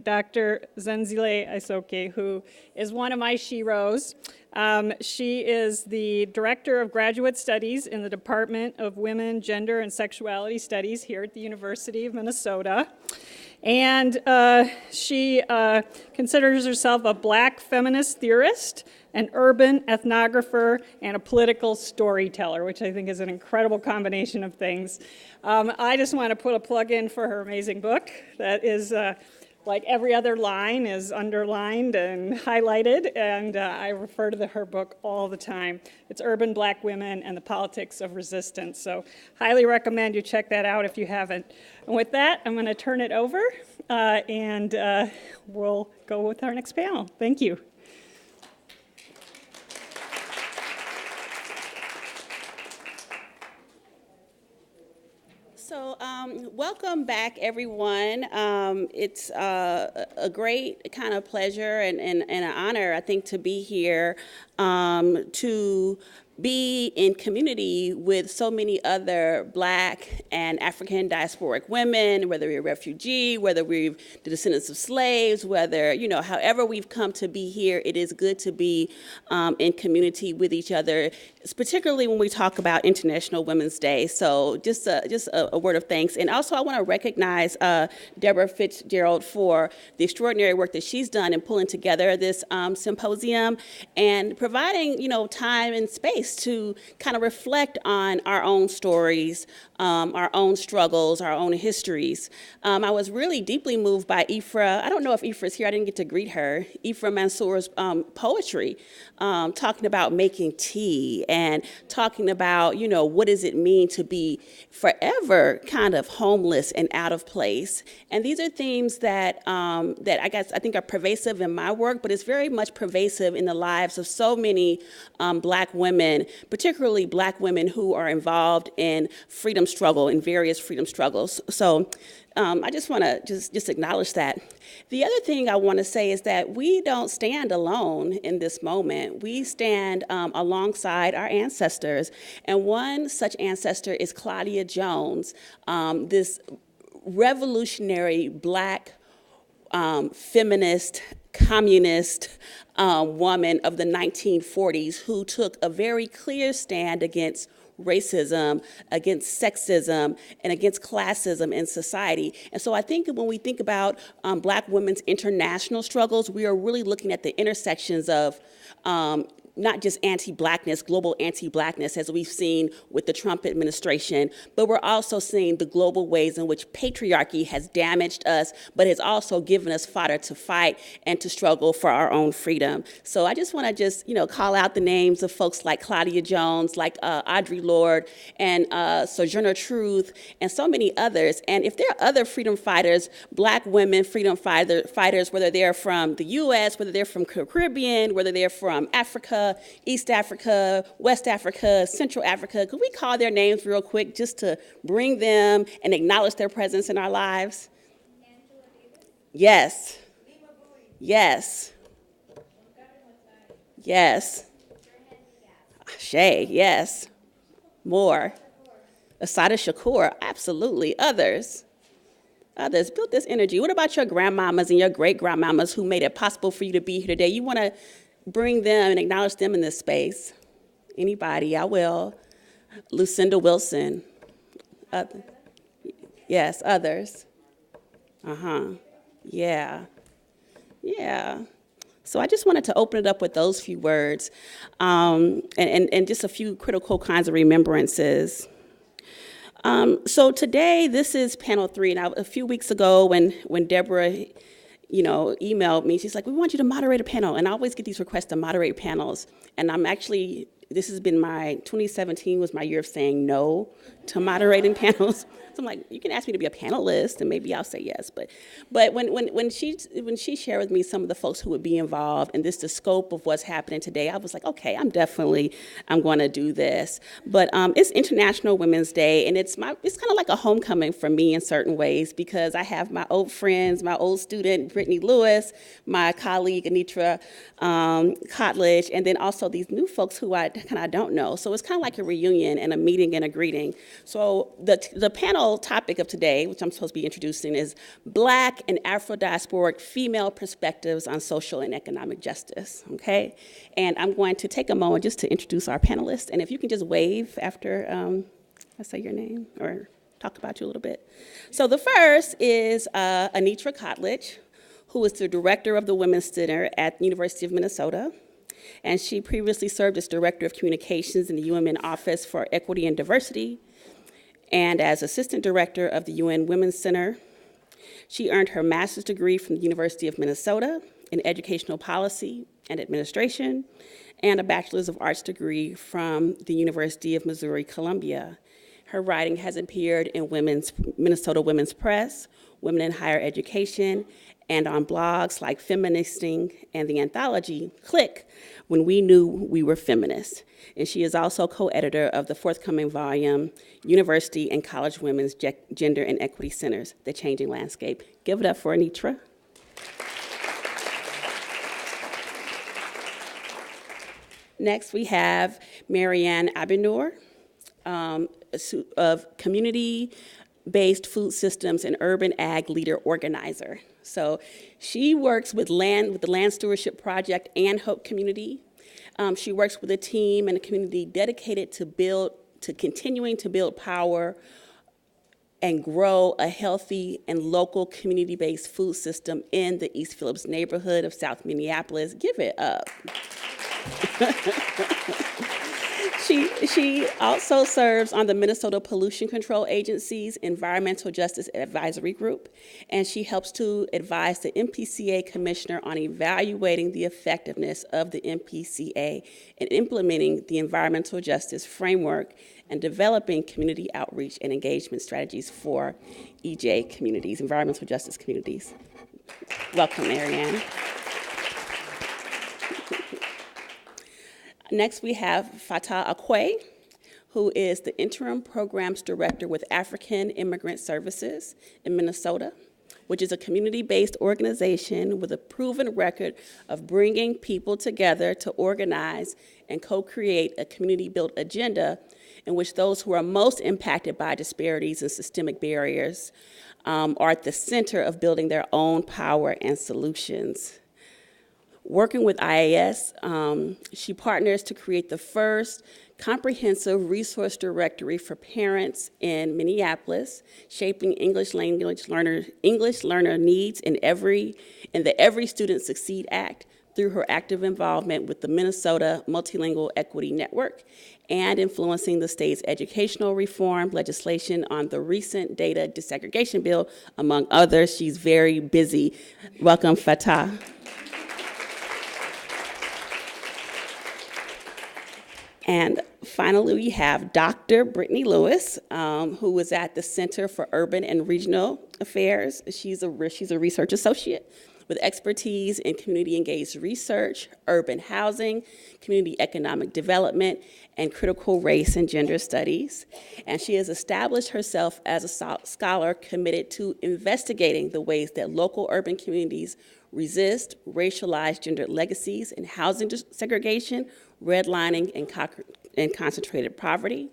Dr. Zenzele Isoke, who is one of my sheroes. She is the Director of Graduate Studies in the Department of Women, Gender, and Sexuality Studies here at the University of Minnesota. And she considers herself a Black feminist theorist, an urban ethnographer, and a political storyteller, which I think is an incredible combination of things. I just want to put a plug in for her amazing book that is like every other line is underlined and highlighted, and I refer to her book all the time. It's Urban Black Women and the Politics of Resistance, so highly recommend you check that out if you haven't. And with that, I'm going to turn it over, and we'll go with our next panel. Thank you. So welcome back, everyone. It's a great kind of pleasure and an honor, I think, to be here to be in community with so many other Black and African diasporic women, whether we're a refugee, whether we're the descendants of slaves, whether, you know, however we've come to be here, it is good to be in community with each other, particularly when we talk about International Women's Day. So just a word of thanks. And also I want to recognize Deborah Fitzgerald for the extraordinary work that she's done in pulling together this symposium and providing, you know, time and space to kind of reflect on our own stories, our own struggles, our own histories. I was really deeply moved by Ifra. I don't know if Ifra's here. I didn't get to greet her. Ifra Mansour's poetry, talking about making tea and talking about, you know, what does it mean to be forever kind of homeless and out of place. And these are themes that I think are pervasive in my work, but it's very much pervasive in the lives of so many Black women, particularly Black women who are involved in freedom struggle, in various freedom struggles. So I just want to just acknowledge that. The other thing I want to say is that we don't stand alone in this moment. We stand alongside our ancestors. And one such ancestor is Claudia Jones, this revolutionary Black feminist, communist woman of the 1940s who took a very clear stand against racism, against sexism, and against classism in society. And so I think when we think about Black women's international struggles, we are really looking at the intersections of not just anti-Blackness, global anti-Blackness, as we've seen with the Trump administration, but we're also seeing the global ways in which patriarchy has damaged us, but has also given us fodder to fight and to struggle for our own freedom. So I just want to call out the names of folks like Claudia Jones, like Audre Lorde, and Sojourner Truth, and so many others. And if there are other freedom fighters, Black women freedom fighters, whether they're from the U.S., whether they're from the Caribbean, whether they're from Africa, East Africa, West Africa, Central Africa, could we call their names real quick just to bring them and acknowledge their presence in our lives? Yes. Yes. Yes. Shay, yes. More. Assata Shakur, absolutely. Others built this energy. What about your grandmamas and your great-grandmamas who made it possible for you to be here today? You want to bring them and acknowledge them in this space. Anybody, I will. Lucinda Wilson. Yes, others. Yeah. So I just wanted to open it up with those few words and just a few critical kinds of remembrances. So today, this is panel 3. And a few weeks ago when Deborah emailed me. She's like, we want you to moderate a panel. And I always get these requests to moderate panels. And this has been 2017 was my year of saying no to moderating panels. So I'm like, you can ask me to be a panelist, and maybe I'll say yes. But when she shared with me some of the folks who would be involved and the scope of what's happening today, I was like, okay, I'm going to do this. But it's International Women's Day, and it's kind of like a homecoming for me in certain ways, because I have my old friends, my old student Brittany Lewis, my colleague Anitra, Cottledge, and then also these new folks who I I don't know. So it's kind of like a reunion and a meeting and a greeting. So the panel topic of today, which I'm supposed to be introducing, is Black and Afro-diasporic female perspectives on social and economic justice, okay? And I'm going to take a moment just to introduce our panelists. And if you can just wave after I say your name or talk about you a little bit. So the first is Anitra Cottledge, who is the director of the Women's Center at the University of Minnesota. And she previously served as Director of Communications in the UMN Office for Equity and Diversity, and as Assistant Director of the UN Women's Center. She earned her master's degree from the University of Minnesota in Educational Policy and Administration, and a Bachelor's of Arts degree from the University of Missouri-Columbia. Her writing has appeared in Minnesota Women's Press, Women in Higher Education, and on blogs like Feministing and the anthology Click, When We Knew We Were Feminists. And she is also co-editor of the forthcoming volume, University and College Women's Gender and Equity Centers, The Changing Landscape. Give it up for Anitra. Next, we have Marianne Abinur, of Community-Based Food Systems and Urban Ag Leader Organizer. So she works with the Land Stewardship Project and Hope Community. She works with a team and a community dedicated to continuing to build power and grow a healthy and local community-based food system in the East Phillips neighborhood of South Minneapolis. Give it up. She also serves on the Minnesota Pollution Control Agency's Environmental Justice Advisory Group, and she helps to advise the MPCA Commissioner on evaluating the effectiveness of the MPCA and implementing the environmental justice framework and developing community outreach and engagement strategies for EJ communities, environmental justice communities. Welcome, Marianne. Next, we have Fata Acquoi, who is the Interim Programs Director with African Immigrant Services in Minnesota, which is a community-based organization with a proven record of bringing people together to organize and co-create a community-built agenda in which those who are most impacted by disparities and systemic barriers are at the center of building their own power and solutions. Working with IAS, she partners to create the first comprehensive resource directory for parents in Minneapolis, shaping English learner needs in the Every Student Succeed Act through her active involvement with the Minnesota Multilingual Equity Network and influencing the state's educational reform legislation on the recent data desegregation bill, among others. She's very busy. Welcome, Fata. And finally, we have Dr. Brittany Lewis, who is at the Center for Urban and Regional Affairs. She's a research associate with expertise in community-engaged research, urban housing, community economic development, and critical race and gender studies. And she has established herself as a scholar committed to investigating the ways that local urban communities resist racialized gendered legacies in housing segregation, redlining, and concentrated poverty.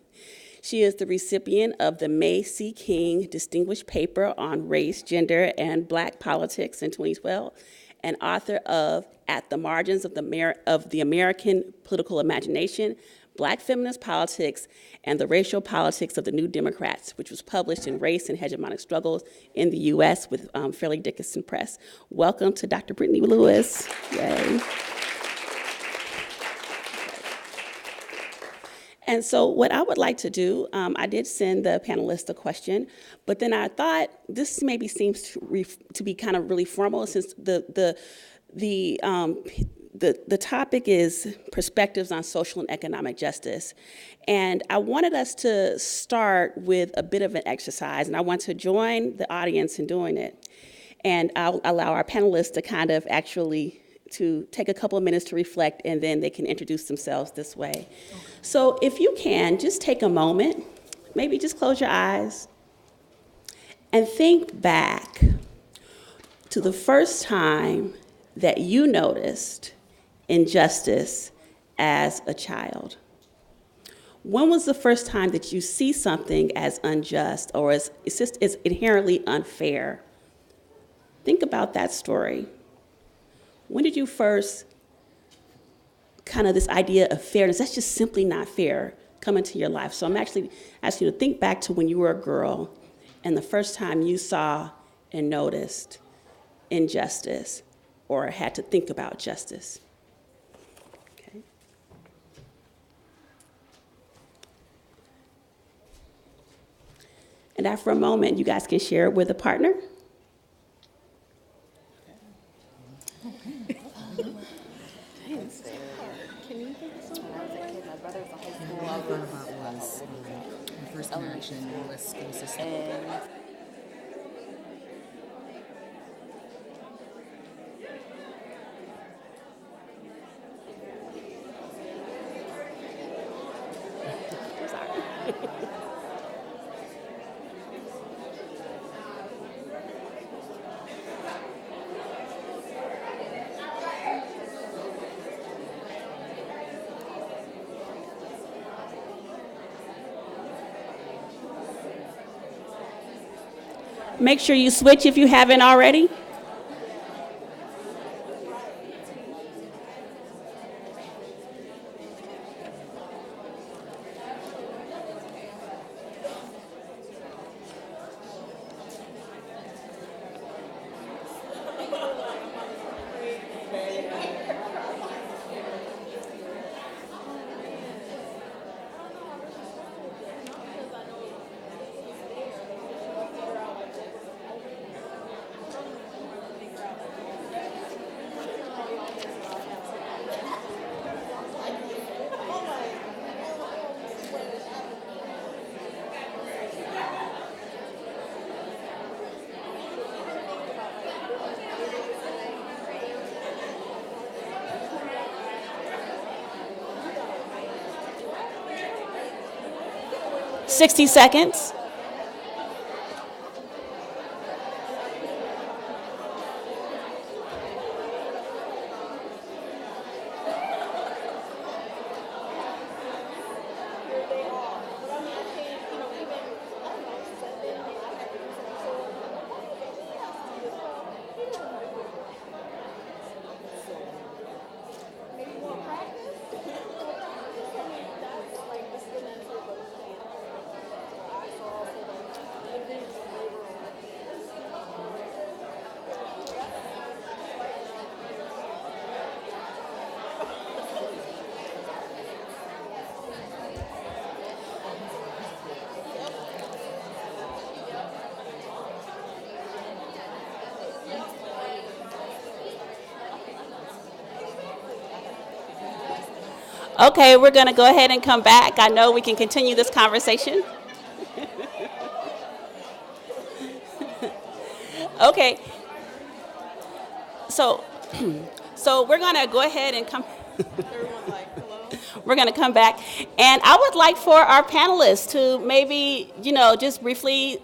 She is the recipient of the May C. King Distinguished Paper on Race, Gender, and Black Politics in 2012, and author of At the Margins of the American Political Imagination, Black Feminist Politics, and the Racial Politics of the New Democrats, which was published in Race and Hegemonic Struggles in the U.S. with Fairleigh Dickinson Press. Welcome to Dr. Brittany Lewis. Yay. And so what I would like to do, I did send the panelists a question, but then I thought this maybe seems to be kind of really formal, since the topic is perspectives on social and economic justice. And I wanted us to start with a bit of an exercise, and I want to join the audience in doing it. And I'll allow our panelists to kind of actually to take a couple of minutes to reflect, and then they can introduce themselves this way. Okay. So if you can, just take a moment, maybe just close your eyes, and think back to the first time that you noticed injustice as a child. When was the first time that you see something as unjust or as inherently unfair? Think about that story. When did you first kind of this idea of fairness, that's just simply not fair, come into your life? So I'm actually asking you to think back to when you were a girl and the first time you saw and noticed injustice or had to think about justice. Okay. And after a moment, you guys can share it with a partner. My first interaction with school system. Make sure you switch if you haven't already. $60 seconds. Okay, we're going to go ahead and come back. I know we can continue this conversation. Okay. So we're going to go ahead and come. We're going to come back. And I would like for our panelists to maybe, just briefly,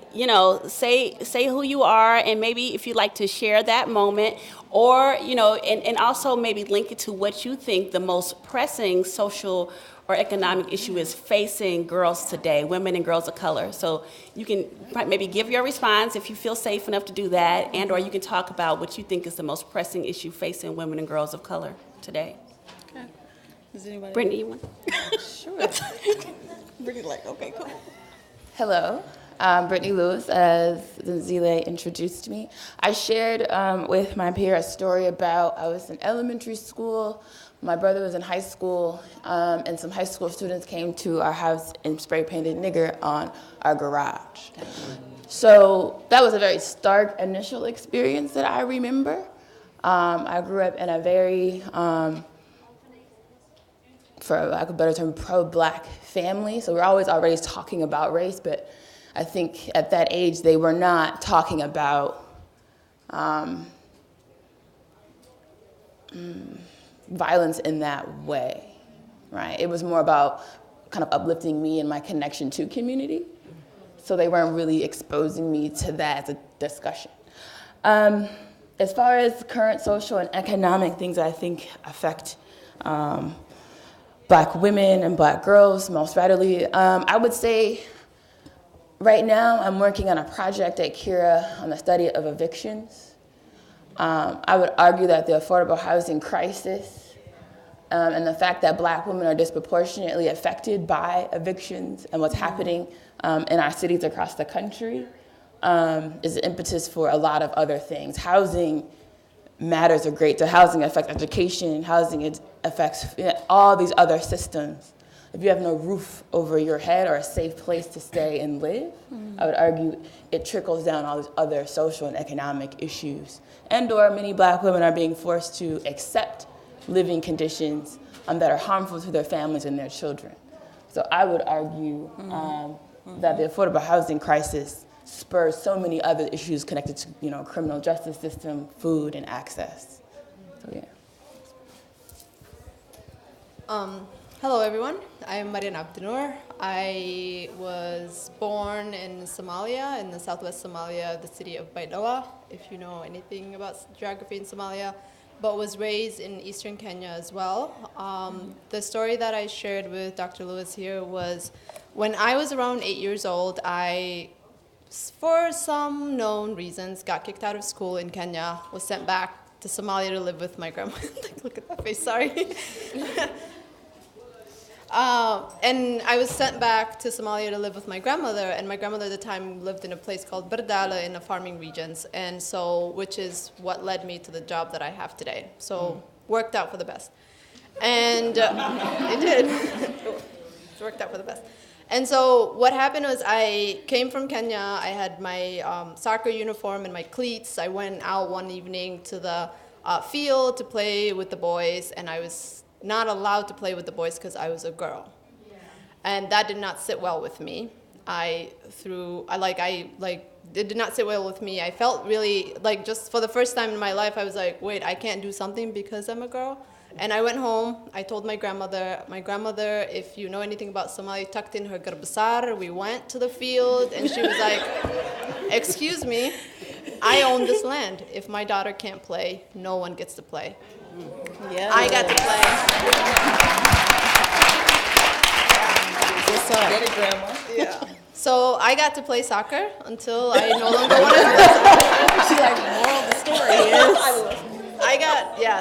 say who you are, and maybe if you'd like to share that moment, or, and also maybe link it to what you think the most pressing social or economic issue is facing girls today, women and girls of color. So you can maybe give your response if you feel safe enough to do that, and or you can talk about what you think is the most pressing issue facing women and girls of color today. Okay. Does anybody? Brittany, you want? Sure. Brittany, okay, cool. Hello, I'm Brittany Lewis, as Zenzele introduced me. I shared with my peer a story about I was in elementary school, my brother was in high school, and some high school students came to our house and spray painted nigger on our garage. So that was a very stark initial experience that I remember. I grew up in a very, for lack of a better term, pro-black family. So we're always already talking about race, but I think at that age they were not talking about violence in that way, right? It was more about kind of uplifting me and my connection to community. So they weren't really exposing me to that as a discussion. As far as current social and economic things that I think affect Black women and Black girls most readily. I would say right now I'm working on a project at Kira on the study of evictions. I would argue that the affordable housing crisis and the fact that Black women are disproportionately affected by evictions and what's happening in our cities across the country is the impetus for a lot of other things. Housing matters a great deal. Housing affects education. Housing affects all these other systems. If you have no roof over your head or a safe place to stay and live, I would argue it trickles down all these other social and economic issues. And/or many Black women are being forced to accept living conditions that are harmful to their families and their children. So I would argue that the affordable housing crisis spurs so many other issues connected to, criminal justice system, food, and access. So yeah. Hello everyone, I'm Maryan Abinur. I was born in Somalia, in the southwest Somalia, the city of Baidoa, if you know anything about geography in Somalia, but was raised in eastern Kenya as well. The story that I shared with Dr. Lewis here was when I was around 8 years old, I, for some known reasons, got kicked out of school in Kenya, was sent back to Somalia to live with my grandma. Look at that face, sorry. And I was sent back to Somalia to live with my grandmother, and my grandmother at the time lived in a place called Bardala in the farming regions, and so, which is what led me to the job that I have today. So, worked out for the best. And it did. It worked out for the best. And so what happened was I came from Kenya, I had my soccer uniform and my cleats. I went out one evening to the field to play with the boys, and I was not allowed to play with the boys because I was a girl. And that did not sit well with me. It did not sit well with me. I felt really, just for the first time in my life, I was like, wait, I can't do something because I'm a girl? And I went home, I told my grandmother, if you know anything about Somali, tucked in her garbasar. We went to the field, and she was like, excuse me, I own this land. If my daughter can't play, no one gets to play. Yeah. I got to play. Get it, Grandma. Yeah. So I got to play soccer until I no longer wanted to play soccer. She's like, the moral of the story is...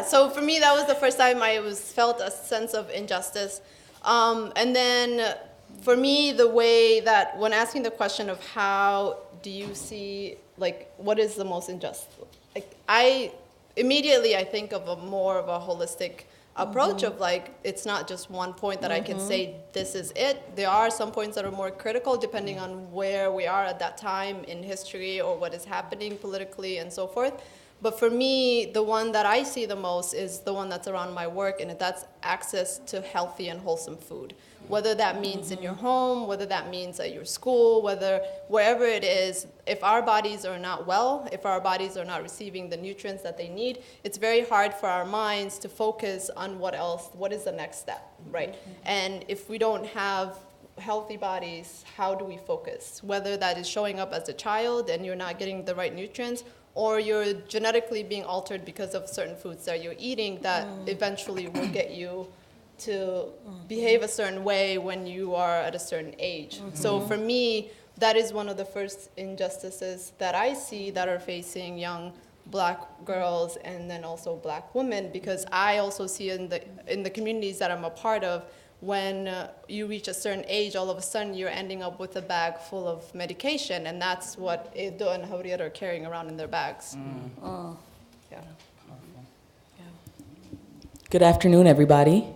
So for me, that was the first time I felt a sense of injustice. And then for me, the way that when asking the question of how do you see, what is the most unjust? I think of more of a holistic approach of it's not just one point that I can say this is it. There are some points that are more critical depending on where we are at that time in history or what is happening politically and so forth. But for me, the one that I see the most is the one that's around my work, and that's access to healthy and wholesome food. Whether that means in your home, whether that means at your school, wherever it is, if our bodies are not well, if our bodies are not receiving the nutrients that they need, it's very hard for our minds to focus on what is the next step, right? And if we don't have healthy bodies, how do we focus? Whether that is showing up as a child and you're not getting the right nutrients, or you're genetically being altered because of certain foods that you're eating that eventually will get you to behave a certain way when you are at a certain age. So for me, that is one of the first injustices that I see that are facing young Black girls and then also Black women, because I also see in the communities that I'm a part of, when you reach a certain age, all of a sudden you're ending up with a bag full of medication, and that's what Edo and Haurier are carrying around in their bags. Yeah. Good afternoon, everybody.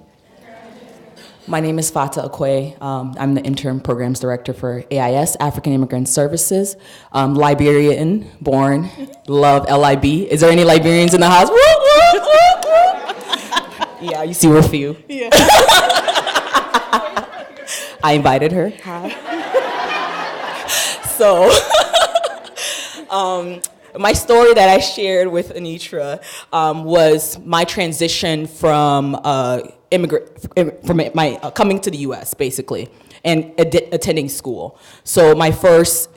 My name is Fata Acquoi. I'm the Interim Programs Director for AIS, African Immigrant Services. Liberian, born, love LIB. Is there any Liberians in the house? Woo, woo, woo, woo. Yeah, you see we're few. Yeah. I invited her. Hi. So, my story that I shared with Anitra was my transition from coming to the U.S. basically and attending school. So my first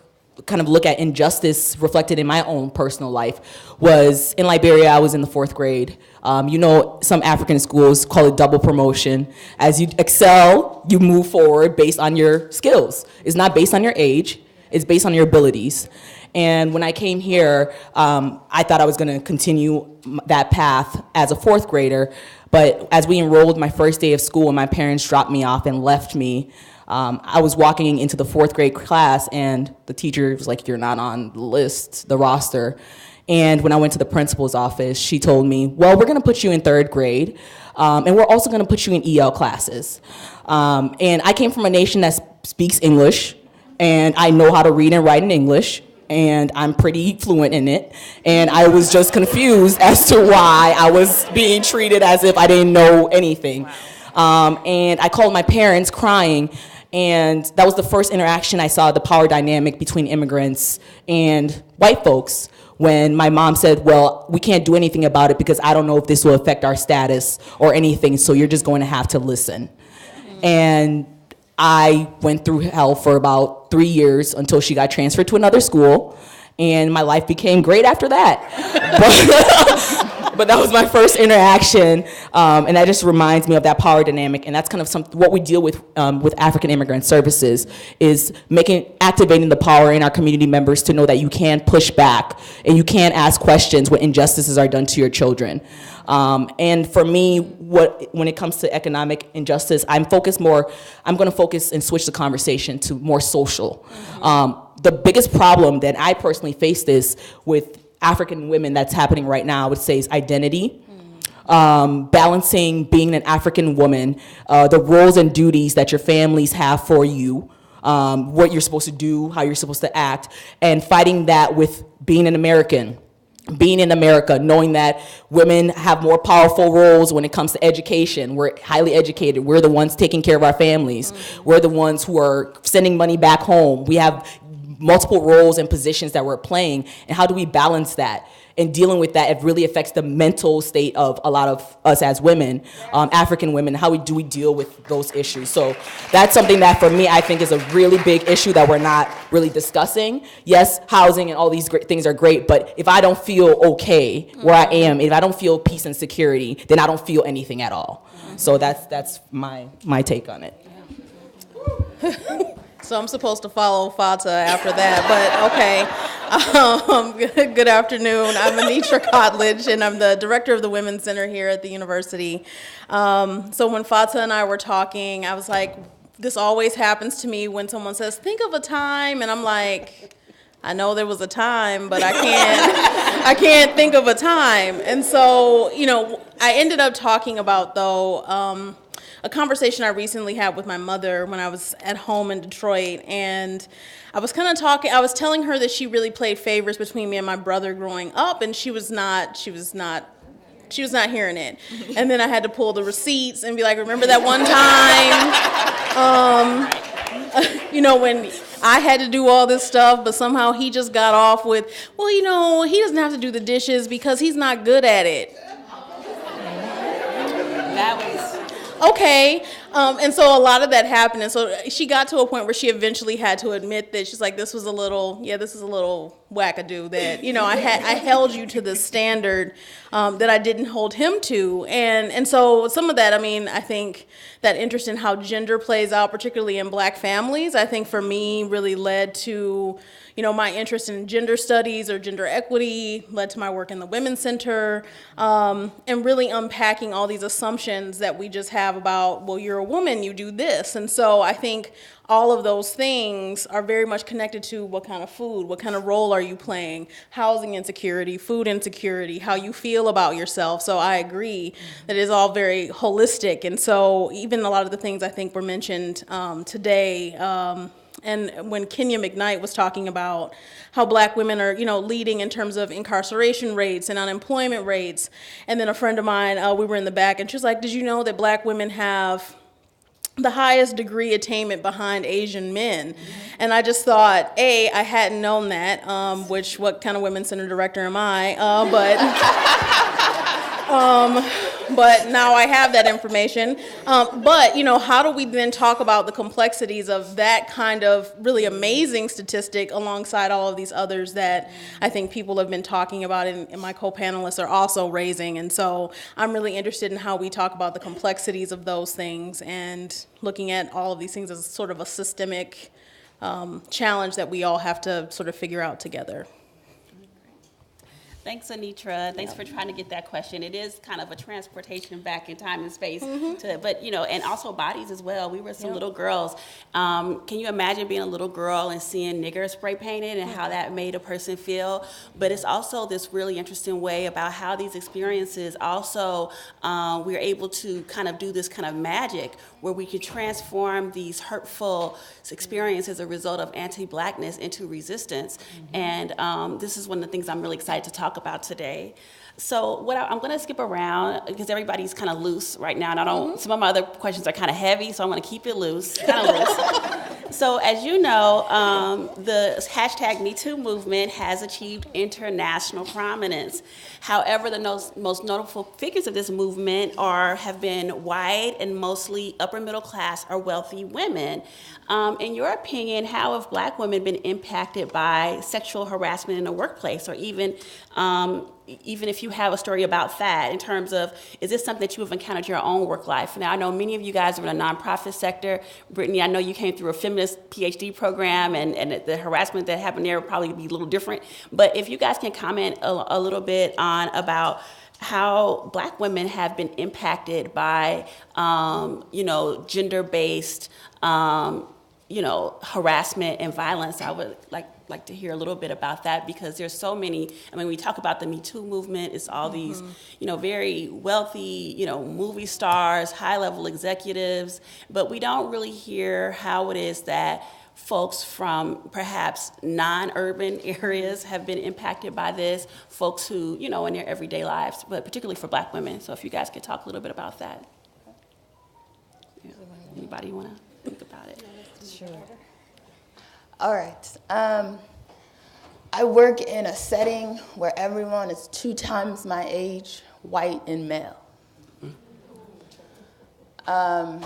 kind of look at injustice reflected in my own personal life was in Liberia. I was in the 4th grade. Some African schools call it double promotion. As you excel, you move forward based on your skills. It's not based on your age, it's based on your abilities. And when I came here, I thought I was gonna continue that path as a 4th grader, but as we enrolled my first day of school and my parents dropped me off and left me, I was walking into the 4th grade class and the teacher was like, "You're not on the list, the roster." And when I went to the principal's office, she told me, "Well, we're gonna put you in 3rd grade, and we're also gonna put you in EL classes." And I came from a nation that speaks English, and I know how to read and write in English, and I'm pretty fluent in it. And I was just confused as to why I was being treated as if I didn't know anything. And I called my parents crying, and that was the first interaction I saw the power dynamic between immigrants and white folks, when my mom said, "Well, we can't do anything about it because I don't know if this will affect our status or anything, so you're just going to have to listen." And I went through hell for about 3 years until she got transferred to another school, and my life became great after that. But that was my first interaction, and that just reminds me of that power dynamic, and that's kind of what we deal with African Immigrant Services, is activating the power in our community members to know that you can push back and you can ask questions when injustices are done to your children. And for me, when it comes to economic injustice, I'm going to focus and switch the conversation to more social. The biggest problem that I personally face with African women that's happening right now, I would say, is identity. Balancing being an African woman, the roles and duties that your families have for you, what you're supposed to do, how you're supposed to act, and fighting that with being an American. Being in America, knowing that women have more powerful roles when it comes to education. We're highly educated. We're the ones taking care of our families. We're the ones who are sending money back home. We have multiple roles and positions that we're playing, and how do we balance that? And dealing with that, it really affects the mental state of a lot of us as women, African women. How do we deal with those issues? So that's something that for me, I think is a really big issue that we're not really discussing. Yes, housing and all these great things are great, but if I don't feel okay where I am, if I don't feel peace and security, then I don't feel anything at all. So that's my take on it. So I'm supposed to follow Fata after that, but okay. Good afternoon. I'm Anitra Cottledge, and I'm the director of the Women's Center here at the university. So when Fata and I were talking, I was like, this always happens to me when someone says, "Think of a time," and I'm like, I know there was a time, but I can't think of a time. And so, I ended up talking about, though, a conversation I recently had with my mother when I was at home in Detroit, and I was telling her that she really played favorites between me and my brother growing up, and she was not hearing it. And then I had to pull the receipts and be like, "Remember that one time, when I had to do all this stuff, but somehow he just got off with, well, he doesn't have to do the dishes because he's not good at it." That was okay. And so a lot of that happened. And so she got to a point where she eventually had to admit that she's like, this is a little wackadoo that, I held you to this standard that I didn't hold him to. And so some of that, I think that interest in how gender plays out, particularly in Black families, I think for me really led to, my interest in gender studies or gender equity, led to my work in the Women's Center, and really unpacking all these assumptions that we just have about, well, you're a woman, you do this. And so I think all of those things are very much connected to what kind of food, what kind of role are you playing, housing insecurity, food insecurity, how you feel about yourself. So I agree that it is all very holistic. And so even a lot of the things I think were mentioned today, and when Kenya McKnight was talking about how Black women are, leading in terms of incarceration rates and unemployment rates. And then a friend of mine, we were in the back, and she was like, "Did you know that Black women have the highest degree attainment behind Asian men?" And I just thought, I hadn't known that, what kind of Women's Center director am I? but now I have that information. But, how do we then talk about the complexities of that kind of really amazing statistic alongside all of these others that I think people have been talking about and my co-panelists are also raising. And so I'm really interested in how we talk about the complexities of those things and looking at all of these things as sort of a systemic challenge that we all have to sort of figure out together. Thanks, Anitra. Thanks for trying to get that question. It is kind of a transportation back in time and space, but and also bodies as well. We were some little girls. Can you imagine being a little girl and seeing nigger spray painted and how that made a person feel? But it's also this really interesting way about how these experiences also, we're able to kind of do this kind of magic where we can transform these hurtful experiences as a result of anti-Blackness into resistance. And this is one of the things I'm really excited to talk about today. So I'm going to skip around because everybody's kind of loose right now, and some of my other questions are kind of heavy, so I'm going to keep it loose, kind of loose. So as you know, the hashtag #MeToo movement has achieved international prominence. However, the most notable figures of this movement have been white and mostly upper middle class or wealthy women. In your opinion, how have Black women been impacted by sexual harassment in the workplace, or even if you have a story about that, in terms of, is this something that you have encountered in your own work life? Now, I know many of you guys are in the nonprofit sector. Brittany, I know you came through a feminist PhD program, and the harassment that happened there will probably be a little different. But if you guys can comment a little bit about how Black women have been impacted by, gender-based, harassment and violence, I would like to hear a little bit about that, because there's so many. I mean, we talk about the Me Too movement. It's all these, very wealthy, movie stars, high-level executives, but we don't really hear how it is that folks from perhaps non-urban areas have been impacted by this, folks who, in their everyday lives, but particularly for Black women. So if you guys could talk a little bit about that. Yeah. Anybody want to think about it? Sure. All right. I work in a setting where everyone is 2 times my age, white and male. I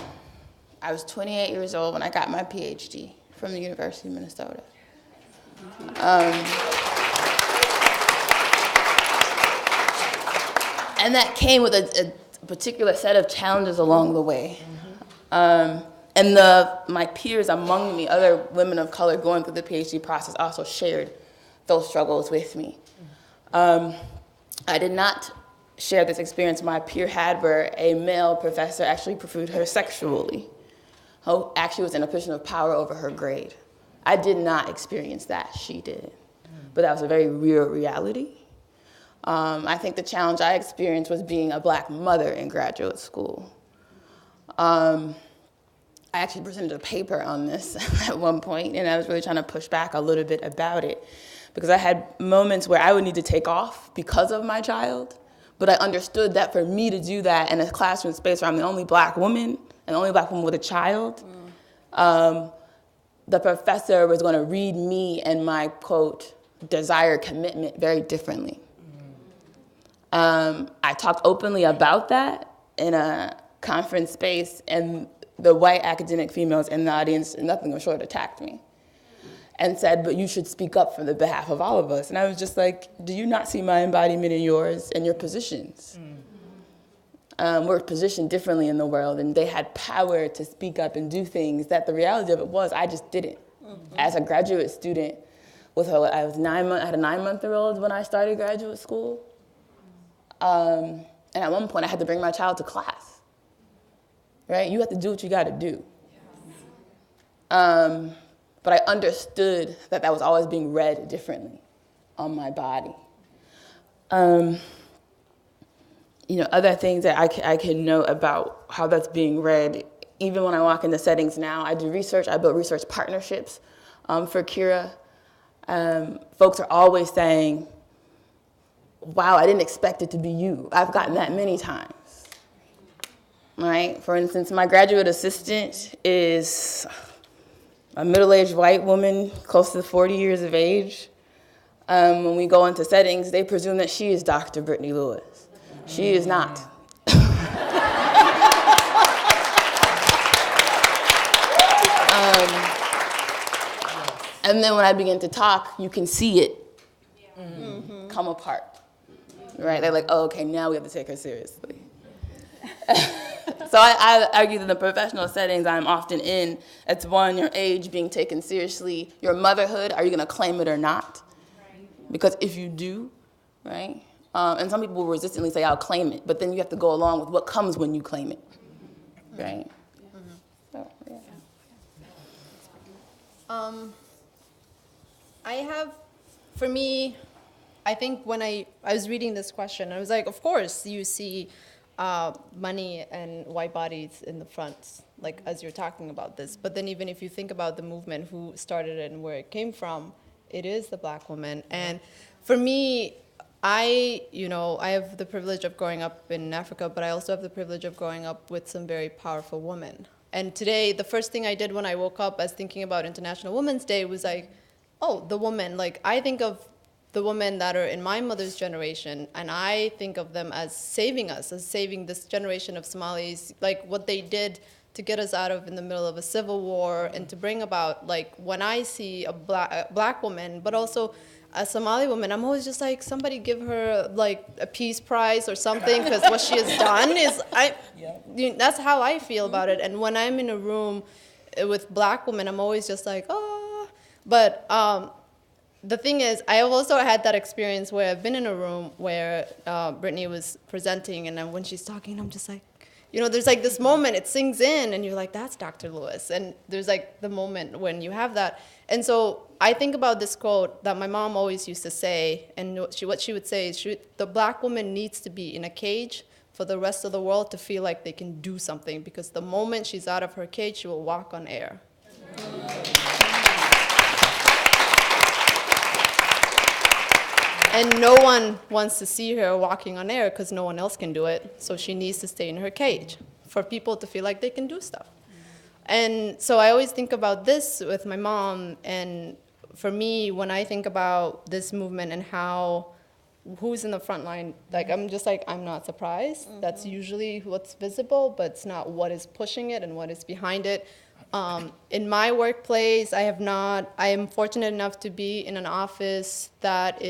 was 28 years old when I got my PhD from the University of Minnesota. And that came with a particular set of challenges along the way. And my peers among me, other women of color going through the PhD process, also shared those struggles with me. I did not share this experience my peer had, where a male professor actually pursued her sexually, who actually was in a position of power over her grade. I did not experience that, she did. But that was a very real reality. I think the challenge I experienced was being a Black mother in graduate school. I actually presented a paper on this at one point, and I was really trying to push back a little bit about it, because I had moments where I would need to take off because of my child, but I understood that for me to do that in a classroom space where I'm the only Black woman and the only Black woman with a child, the professor was going to read me and my, quote, desired commitment very differently. I talked openly about that in a conference space, and the white academic females in the audience, nothing was short, attacked me and said, but you should speak up for the behalf of all of us. And I was just like, do you not see my embodiment in yours and your positions? We're positioned differently in the world, and they had power to speak up and do things that the reality of it was I just didn't. As a graduate student, I had a 9-month-old when I started graduate school. And at one point I had to bring my child to class. Right? You have to do what you got to do. But I understood that was always being read differently on my body. Other things that I can note about how that's being read, even when I walk into settings now, I do research. I build research partnerships for Kira. Folks are always saying, wow, I didn't expect it to be you. I've gotten that many times. Right? For instance, my graduate assistant is a middle-aged white woman, close to 40 years of age. When we go into settings, they presume that she is Dr. Brittany Lewis. She is not. And then when I begin to talk, you can see it come apart, right? They're like, oh, okay, now we have to take her seriously. So I argue that in the professional settings I'm often in, it's one, your age being taken seriously, your motherhood, are you going to claim it or not? Because if you do, right? And some people will resistantly say, I'll claim it, but then you have to go along with what comes when you claim it, right? So, yeah. I have, for me, I think when I was reading this question, I was like, of course you see money and white bodies in the front, like as you're talking about this. But then even if you think about the movement, who started it and where it came from, it is the Black woman. And for me, I have the privilege of growing up in Africa, but I also have the privilege of growing up with some very powerful women. And today, the first thing I did when I woke up as thinking about International Women's Day was like, oh, the woman. Like, I think of the women that are in my mother's generation, and I think of them as saving us, as saving this generation of Somalis, like what they did to get us out of in the middle of a civil war and to bring about, like, when I see a black woman, but also a Somali woman, I'm always just like, somebody give her like a peace prize or something, because what she has done is, that's how I feel about it. And when I'm in a room with black women, I'm always just like, oh. But the thing is, I have also had that experience where I've been in a room where Brittany was presenting, and then when she's talking, I'm just like, there's like this moment, it sinks in, and you're like, that's Dr. Lewis. And there's like the moment when you have that. And so I think about this quote that my mom always used to say, and what she would say is, the black woman needs to be in a cage for the rest of the world to feel like they can do something, because the moment she's out of her cage, she will walk on air. And no one wants to see her walking on air because no one else can do it. So she needs to stay in her cage for people to feel like they can do stuff. And so I always think about this with my mom. And for me, when I think about this movement and who's in the front line, like, I'm just like, I'm not surprised. Mm-hmm. That's usually what's visible, but it's not what is pushing it and what is behind it. In my workplace, I am fortunate enough to be in an office that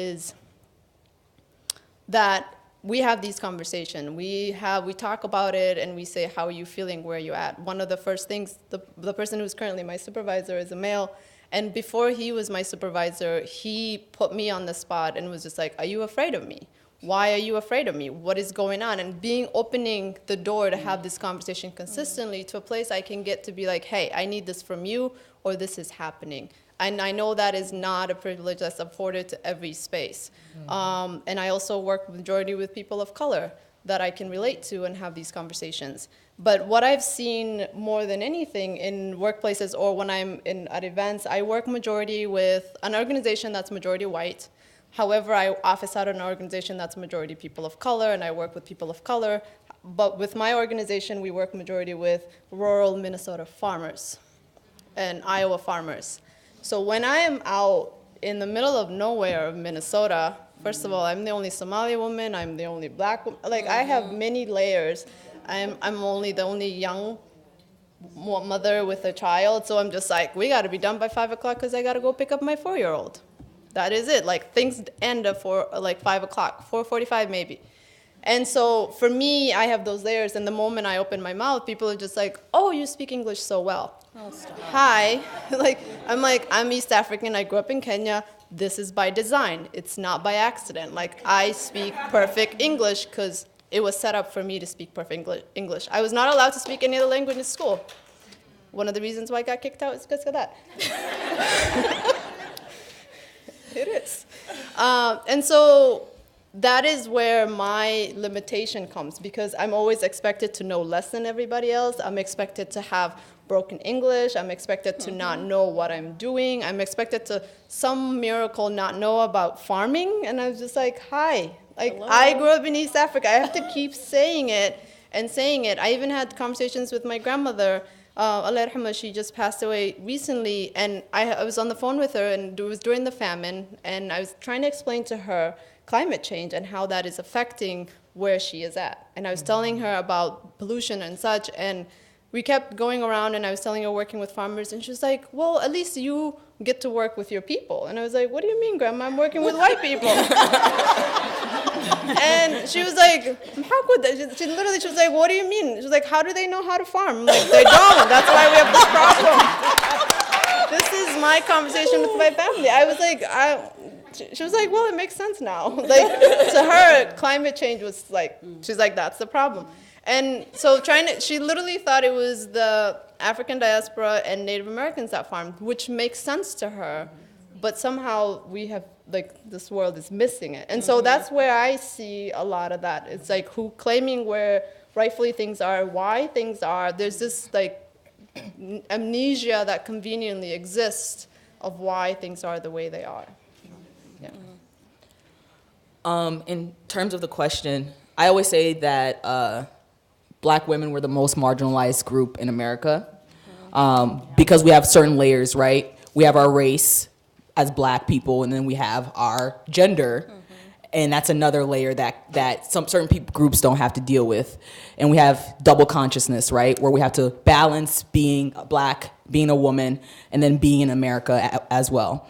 we have these conversations. We talk about it and we say, how are you feeling, where are you at? One of the first things, the person who's currently my supervisor is a male, and before he was my supervisor, he put me on the spot and was just like, are you afraid of me? Why are you afraid of me? What is going on? And opening the door to have this conversation consistently to a place I can get to be like, hey, I need this from you, or this is happening. And I know that is not a privilege that's afforded to every space. And I also work majority with people of color that I can relate to and have these conversations. But what I've seen more than anything in workplaces or when I'm at events, I work majority with an organization that's majority white. However, I office out an organization that's majority people of color, and I work with people of color. But with my organization, we work majority with rural Minnesota farmers and Iowa farmers. So when I am out in the middle of nowhere of Minnesota, first of all, I'm the only Somali woman, I'm the only black woman. Like, I have many layers. I'm the only young mother with a child, so I'm just like, we gotta be done by 5 o'clock because I gotta go pick up my 4-year-old. That is it. Like, things end at 5 o'clock, 4:45 maybe. And so for me, I have those layers, and the moment I open my mouth, people are just like, oh, you speak English so well. Oh, hi. I'm East African, I grew up in Kenya. This is by design. It's not by accident. Like, I speak perfect English because it was set up for me to speak perfect English. I was not allowed to speak any other language in school. One of the reasons why I got kicked out is because of that. It is. And so that is where my limitation comes, because I'm always expected to know less than everybody else. I'm expected to have broken English. I'm expected to not know what I'm doing. I'm expected to, some miracle, not know about farming. And I was just like, hi. Like, hello. I grew up in East Africa. I have to keep saying it and saying it. I even had conversations with my grandmother. Allah yarhamha, she just passed away recently, and I was on the phone with her, and it was during the famine, and I was trying to explain to her climate change and how that is affecting where she is at. And I was telling her about pollution and such, and we kept going around, and I was telling her working with farmers, and she was like, well, at least you get to work with your people. And I was like, what do you mean, Grandma? I'm working with white people. And she was like, how could that? She was like, what do you mean? She was like, how do they know how to farm? I'm like, they don't. That's why we have this problem. This is my conversation with my family. I was like, she was like, well, it makes sense now. Like, to her, climate change was like, she's like, that's the problem. And so she literally thought it was the African diaspora and Native Americans that farmed, which makes sense to her. But somehow we have, like, this world is missing it. And so that's where I see a lot of that. It's like who claiming where rightfully things are, why things are. There's this, like, amnesia that conveniently exists of why things are the way they are. Yeah. In terms of the question, I always say that Black women were the most marginalized group in America because we have certain layers, right? We have our race as Black people, and then we have our gender, and that's another layer that some certain groups don't have to deal with. And we have double consciousness, right, where we have to balance being Black, being a woman, and then being in America as well.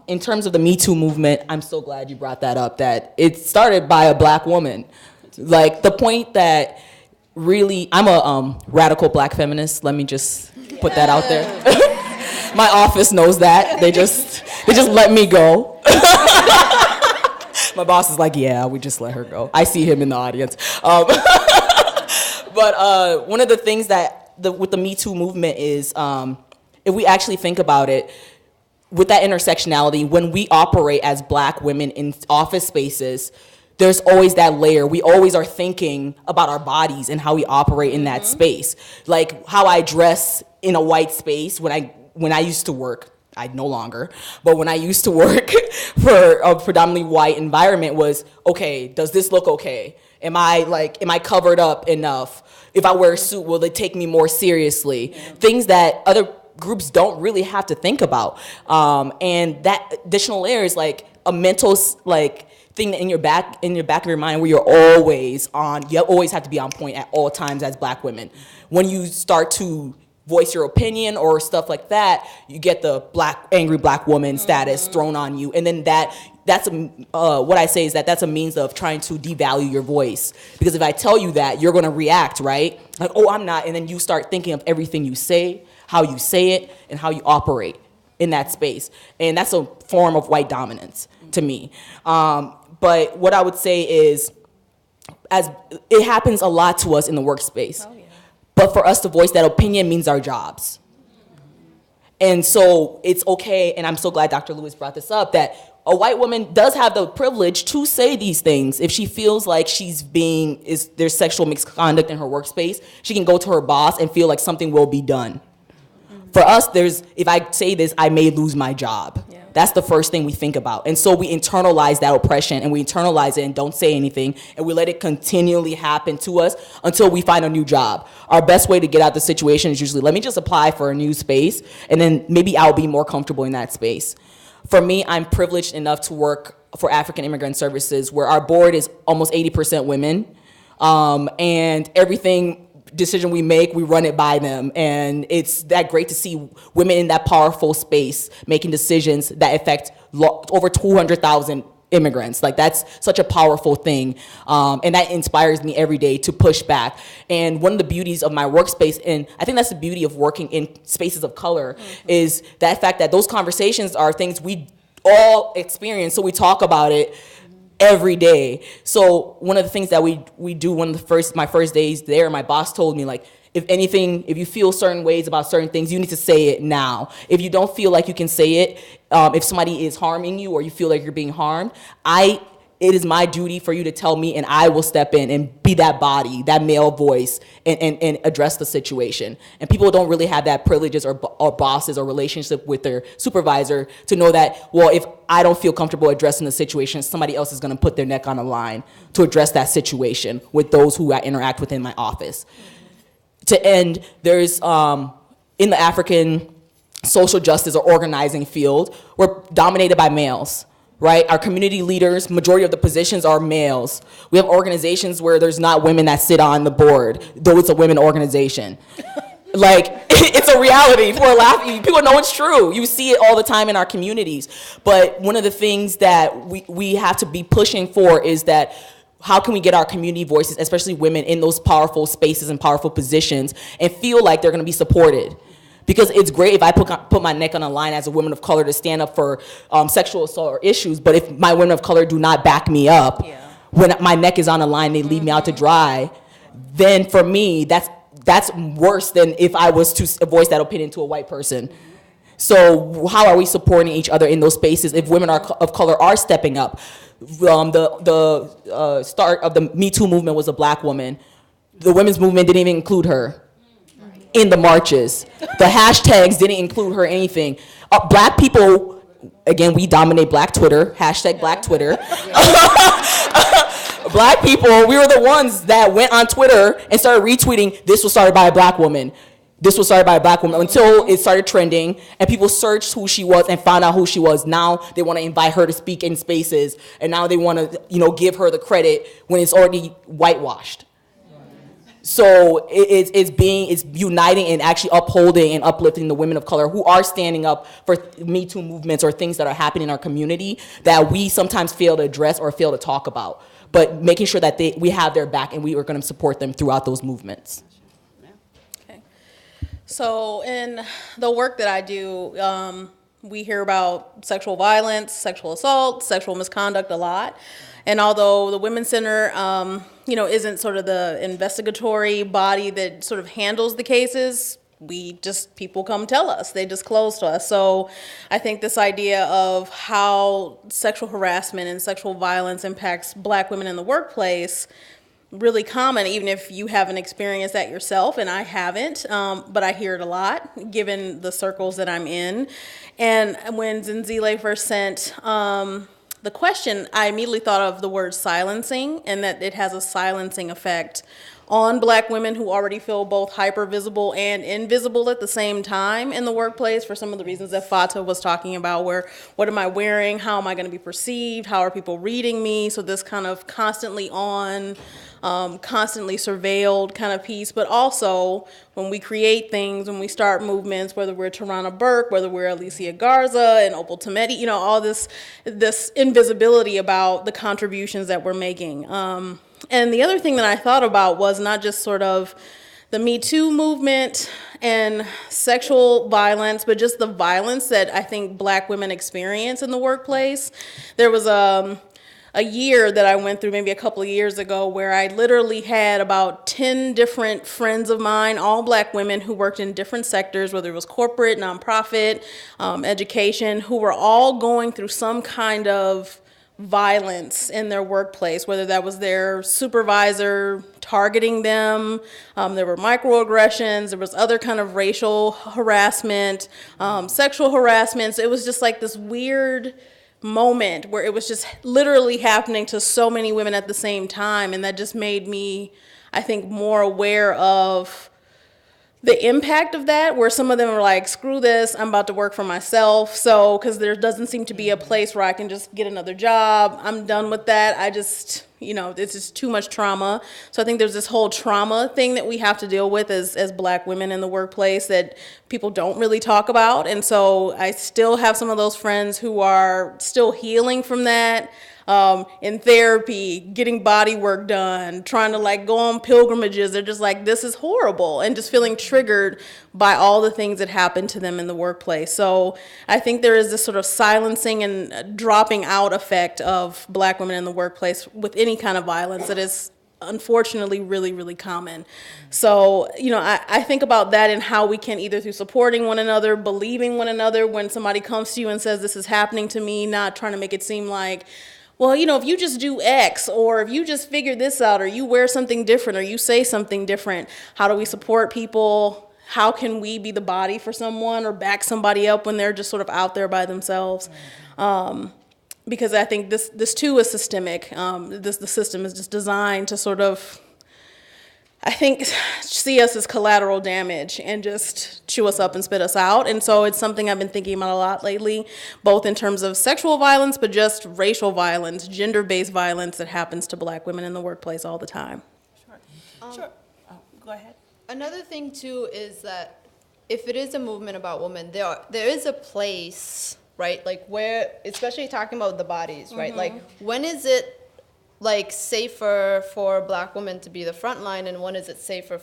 In terms of the Me Too movement, I'm so glad you brought that up, that it started by a Black woman. Like, the point that really, I'm a radical Black feminist, let me just put that out there. My office knows that. They just let me go. My boss is like, yeah, we just let her go. I see him in the audience. But one of the things that with the Me Too movement is, if we actually think about it, with that intersectionality, when we operate as Black women in office spaces, there's always that layer. We always are thinking about our bodies and how we operate in that space. Like how I dress in a white space when I used to work, I no longer, but when I used to work for a predominantly white environment was, okay, does this look okay? Am I covered up enough? If I wear a suit, will they take me more seriously? Things that other groups don't really have to think about. And that additional layer is like a mental thing in your back of your mind where you always have to be on point at all times as Black women. When you start to voice your opinion or stuff like that, you get the angry Black woman status thrown on you, and then that's what I say is that's a means of trying to devalue your voice, because if I tell you that, you're going to react, right? Like, oh, I'm not, and then you start thinking of everything you say, how you say it, and how you operate in that space, and that's a form of white dominance to me. But what I would say is, as it happens a lot to us in the workspace. Oh, yeah. But for us to voice that opinion means our jobs. And so it's okay, and I'm so glad Dr. Lewis brought this up, that a white woman does have the privilege to say these things. If she feels like there's sexual misconduct in her workspace, she can go to her boss and feel like something will be done. For us, if I say this, I may lose my job. Yeah. That's the first thing we think about. And so we internalize that oppression, and we internalize it and don't say anything, and we let it continually happen to us until we find a new job. Our best way to get out of the situation is usually, let me just apply for a new space, and then maybe I'll be more comfortable in that space. For me, I'm privileged enough to work for African Immigrant Services, where our board is almost 80% women, and everything decision we make, we run it by them. And it's that great to see women in that powerful space making decisions that affect over 200,000 immigrants. Like, that's such a powerful thing. And that inspires me every day to push back. And one of the beauties of my workspace, and I think that's the beauty of working in spaces of color, is that fact that those conversations are things we all experience, so we talk about it every day. So one of the things that we do, my first days there, my boss told me, like, if you feel certain ways about certain things, you need to say it now. If you don't feel like you can say it, if somebody is harming you or you feel like you're being harmed, it is my duty for you to tell me, and I will step in and be that body, that male voice, and address the situation. And people don't really have that privileges or bosses or relationship with their supervisor to know that, well, if I don't feel comfortable addressing the situation, somebody else is going to put their neck on the line to address that situation with those who I interact with in my office. To end, there's, in the African social justice or organizing field, we're dominated by males. right? Our community leaders, majority of the positions are males. We have organizations where there's not women that sit on the board, though it's a women organization. Like, it's a reality. People are laughing. People know it's true. You see it all the time in our communities. But one of the things that we have to be pushing for is that how can we get our community voices, especially women, in those powerful spaces and powerful positions and feel like they're going to be supported? Because it's great if I put my neck on the line as a woman of color to stand up for sexual assault or issues, but if my women of color do not back me up, when my neck is on the line, they leave me out to dry, then for me, that's worse than if I was to voice that opinion to a white person. So how are we supporting each other in those spaces if women of color are stepping up? The start of the Me Too movement was a black woman. The women's movement didn't even include her in the marches. The hashtags didn't include her anything. Black people, again, we dominate Black Twitter, hashtag Black Twitter. Black people, we were the ones that went on Twitter and started retweeting, this was started by a black woman. This was started by a black woman, until it started trending and people searched who she was and found out who she was. Now they want to invite her to speak in spaces, and now they want to, give her the credit when it's already whitewashed. So it's uniting and actually upholding and uplifting the women of color who are standing up for Me Too movements or things that are happening in our community that we sometimes fail to address or fail to talk about. But making sure that we have their back and we are going to support them throughout those movements. Okay. So in the work that I do, we hear about sexual violence, sexual assault, sexual misconduct a lot. And although the Women's Center, isn't sort of the investigatory body that sort of handles the cases, people come tell us, they disclose to us. So I think this idea of how sexual harassment and sexual violence impacts Black women in the workplace, really common, even if you haven't experienced that yourself, and I haven't, but I hear it a lot, given the circles that I'm in. And when Zenzele first sent the question, I immediately thought of the word silencing, and that it has a silencing effect on Black women who already feel both hyper visible and invisible at the same time in the workplace for some of the reasons that Fata was talking about, where what am I wearing, how am I going to be perceived, how are people reading me, so this kind of constantly on, constantly surveilled kind of piece. But also when we create things, when we start movements, whether we're Tarana Burke, whether we're Alicia Garza and Opal Tometi, all this invisibility about the contributions that we're making. And the other thing that I thought about was not just sort of the Me Too movement and sexual violence, but just the violence that I think Black women experience in the workplace. There was a year that I went through maybe a couple of years ago where I literally had about 10 different friends of mine, all Black women who worked in different sectors, whether it was corporate, nonprofit, education, who were all going through some kind of violence in their workplace, whether that was their supervisor targeting them, there were microaggressions, there was other kind of racial harassment, sexual harassment. So it was just like this weird moment where it was just literally happening to so many women at the same time, and that just made me, I think, more aware of the impact of that, where some of them are like, screw this, I'm about to work for myself. So, because there doesn't seem to be a place where I can just get another job. I'm done with that. I just, it's just too much trauma. So I think there's this whole trauma thing that we have to deal with as Black women in the workplace that people don't really talk about. And so I still have some of those friends who are still healing from that. In therapy, getting body work done, trying to go on pilgrimages. They're just like, this is horrible, and just feeling triggered by all the things that happen to them in the workplace. So I think there is this sort of silencing and dropping out effect of Black women in the workplace with any kind of violence that is unfortunately really, really common. So, I think about that and how we can, either through supporting one another, believing one another, when somebody comes to you and says, this is happening to me, not trying to make it seem like, well, if you just do X, or if you just figure this out, or you wear something different, or you say something different, how do we support people? How can we be the body for someone or back somebody up when they're just sort of out there by themselves? Because I think this too is systemic. The system is just designed to sort of, I think, see us as collateral damage and just chew us up and spit us out. And so it's something I've been thinking about a lot lately, both in terms of sexual violence, but just racial violence, gender-based violence that happens to Black women in the workplace all the time. Sure. Oh, go ahead. Another thing too is that if it is a movement about women, there is a place, right? Like where, especially talking about the bodies, right? Like when is it like safer for Black women to be the front line, and when is it safer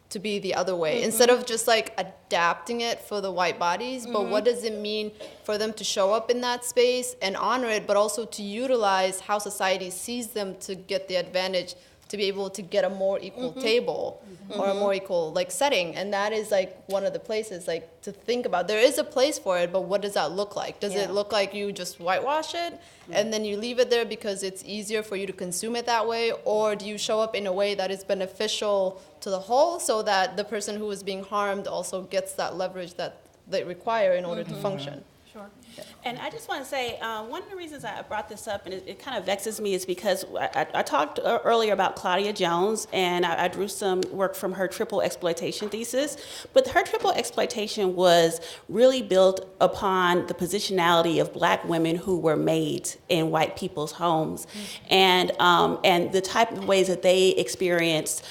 to be the other way? Instead of just like adapting it for the white bodies, but what does it mean for them to show up in that space and honor it, but also to utilize how society sees them to get the advantage to be able to get a more equal table or a more equal like setting. And that is like one of the places like to think about. There is a place for it, but what does that look like? Does it look like you just whitewash it and then you leave it there because it's easier for you to consume it that way? Or do you show up in a way that is beneficial to the whole so that the person who is being harmed also gets that leverage that they require in order to function? Sure. And I just want to say, one of the reasons I brought this up, and it kind of vexes me, is because I talked earlier about Claudia Jones, and I drew some work from her triple exploitation thesis. But her triple exploitation was really built upon the positionality of Black women who were maids in white people's homes, and the type of ways that they experienced,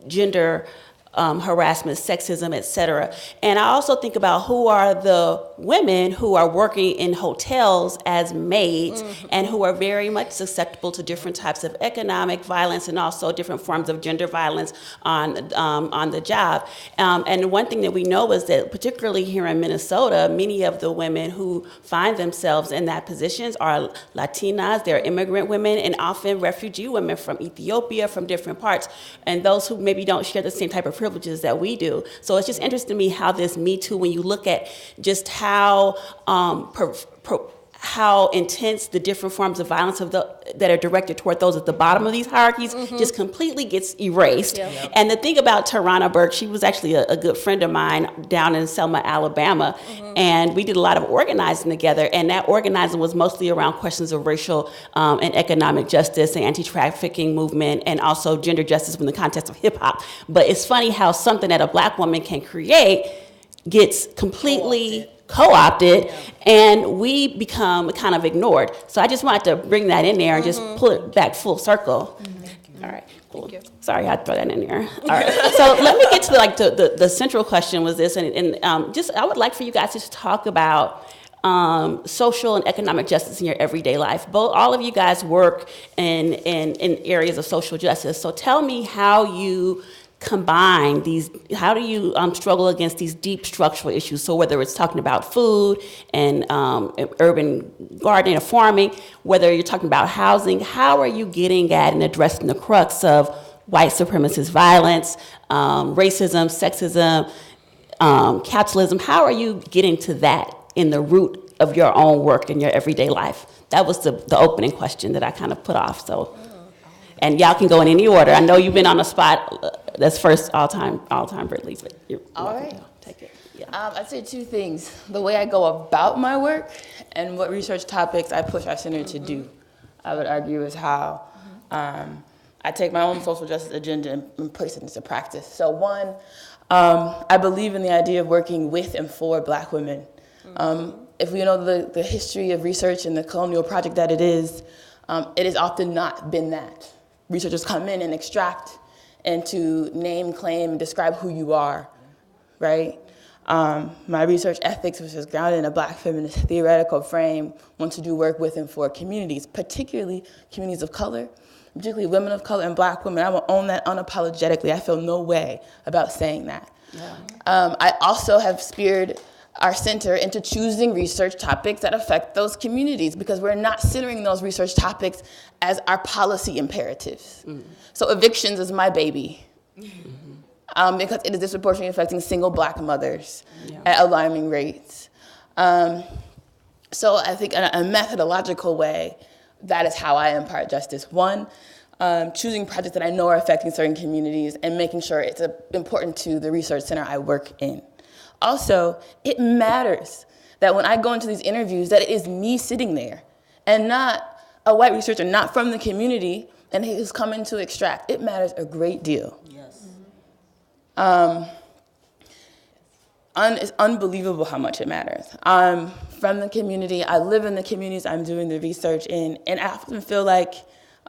gender harassment, sexism, et cetera. And I also think about who are the women who are working in hotels as maids and who are very much susceptible to different types of economic violence and also different forms of gender violence on the job. And one thing that we know is that particularly here in Minnesota, many of the women who find themselves in that positions are Latinas, they're immigrant women, and often refugee women from Ethiopia, from different parts, and those who maybe don't share the same type of privileges that we do. So it's just interesting to me how this Me Too, when you look at just how how intense the different forms of violence that are directed toward those at the bottom of these hierarchies just completely gets erased. Yep. And the thing about Tarana Burke, she was actually a good friend of mine down in Selma, Alabama, and we did a lot of organizing together, and that organizing was mostly around questions of racial and economic justice and anti-trafficking movement, and also gender justice in the context of hip-hop. But it's funny how something that a Black woman can create gets completely co-opted, and we become kind of ignored. So I just wanted to bring that in there and just pull it back full circle. All right, cool. Sorry, I had to throw that in there. All right, so let me get to the central question was this, and just I would like for you guys to just talk about social and economic justice in your everyday life. All of you guys work in areas of social justice. So tell me how you combine these, how do you struggle against these deep structural issues? So whether it's talking about food and urban gardening or farming, whether you're talking about housing, how are you getting at and addressing the crux of white supremacist violence, racism, sexism, capitalism? How are you getting to that in the root of your own work in your everyday life? That was the opening question that I kind of put off. So, and y'all can go in any order. I know you've been on the spot. That's first all time, Brittany. But you're all right. Take it. Yeah. I'd say two things: the way I go about my work, and what research topics I push our center to do. I would argue is how I take my own social justice agenda and place it into practice. So one, I believe in the idea of working with and for Black women. If we know the history of research and the colonial project that it has often not been that. Researchers come in and extract and to name, claim, and describe who you are, right? My research ethics, which is grounded in a Black feminist theoretical frame, wants to do work with and for communities, particularly communities of color, particularly women of color and Black women. I will own that unapologetically. I feel no way about saying that. Yeah. I also have speared our center into choosing research topics that affect those communities, because we're not centering those research topics as our policy imperatives. So evictions is my baby, because it is disproportionately affecting single Black mothers at alarming rates. So I think in a methodological way, that is how I impart justice. One, choosing projects that I know are affecting certain communities and making sure it's important to the research center I work in. Also, it matters that when I go into these interviews that it is me sitting there and not a white researcher not from the community and who's coming to extract. It matters a great deal. Yes. It's unbelievable how much it matters. I'm from the community. I live in the communities I'm doing the research in, and I often feel like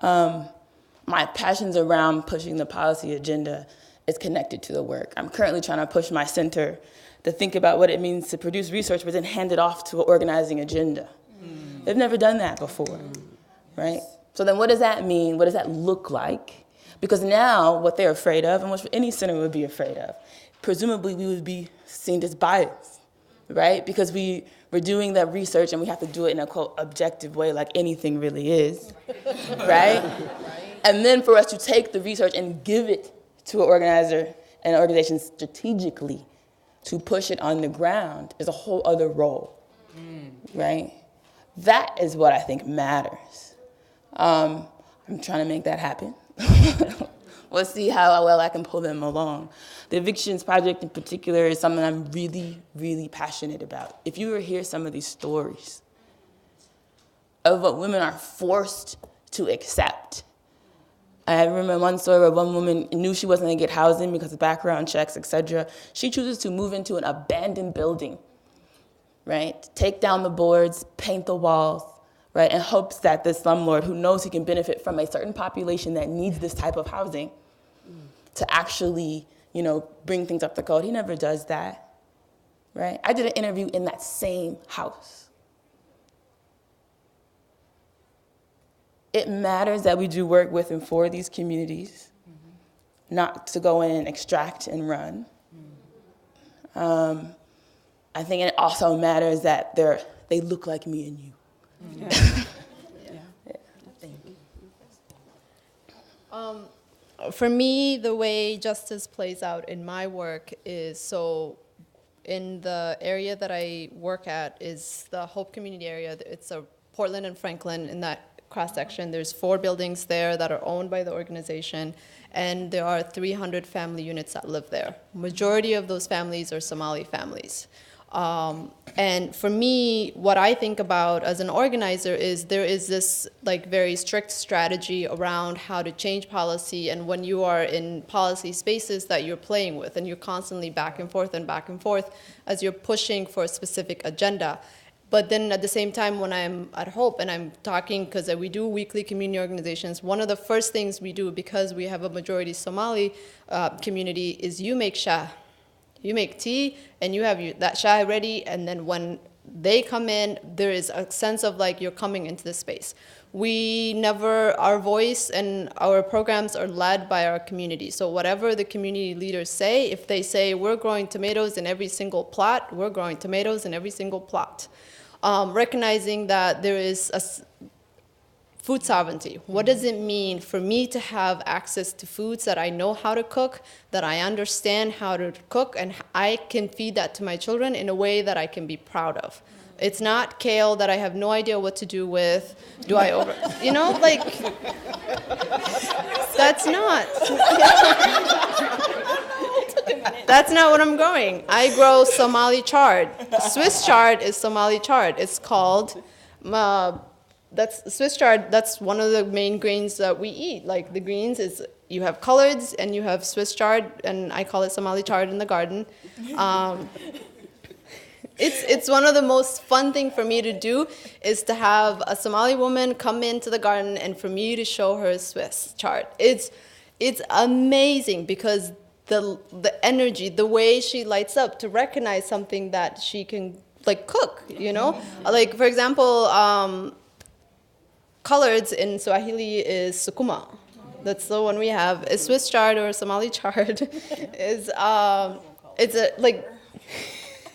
my passions around pushing the policy agenda is connected to the work. I'm currently trying to push my center to think about what it means to produce research but then hand it off to an organizing agenda. They've never done that before, right? So then what does that mean? What does that look like? Because now what they're afraid of, and what any center would be afraid of, presumably we would be seen as biased, right? Because we're doing that research and we have to do it in a, quote, objective way, like anything really is, right? And then for us to take the research and give it to an organizer and an organization strategically to push it on the ground is a whole other role, right? That is what I think matters. I'm trying to make that happen. We'll see how well I can pull them along. The Evictions Project in particular is something I'm really, really passionate about. If you were to hear some of these stories of what women are forced to accept. I remember one story where one woman knew she wasn't gonna get housing because of background checks, etc. She chooses to move into an abandoned building, right? Take down the boards, paint the walls, right? In hopes that this slumlord who knows he can benefit from a certain population that needs this type of housing to actually, bring things up to code. He never does that, right? I did an interview in that same house. It matters that we do work with and for these communities, not to go in and extract and run. I think it also matters that they look like me and you. For me, the way justice plays out in my work is, so in the area that I work at is the Hope Community area. It's a Portland and Franklin. In that cross-section, there's 4 buildings there that are owned by the organization, and there are 300 family units that live there. Majority of those families are Somali families. And for me, what I think about as an organizer is there is this very strict strategy around how to change policy, and when you are in policy spaces that you're playing with and you're constantly back and forth as you're pushing for a specific agenda. But then at the same time, when I'm at Hope and I'm talking, because we do weekly community organizations, one of the first things we do, because we have a majority Somali community, is you make shah. You make tea, and you have that shah ready, and then when they come in, there is a sense of you're coming into the space. Our voice and our programs are led by our community. So whatever the community leaders say, if they say, we're growing tomatoes in every single plot, we're growing tomatoes in every single plot. Recognizing that there is a food sovereignty. What does it mean for me to have access to foods that I know how to cook, that I understand how to cook, and I can feed that to my children in a way that I can be proud of? It's not kale that I have no idea what to do with. That's not. That's not what I'm growing. I grow Somali chard. Swiss chard is Somali chard. It's called, that's Swiss chard. That's one of the main grains that we eat. The greens is, you have collards and you have Swiss chard, and I call it Somali chard in the garden. It's one of the most fun thing for me to do is to have a Somali woman come into the garden and for me to show her Swiss chard. It's amazing because the energy, the way she lights up to recognize something that she can cook, for example, collards in Swahili is sukuma. That's the one we have. A Swiss chard or Somali chard is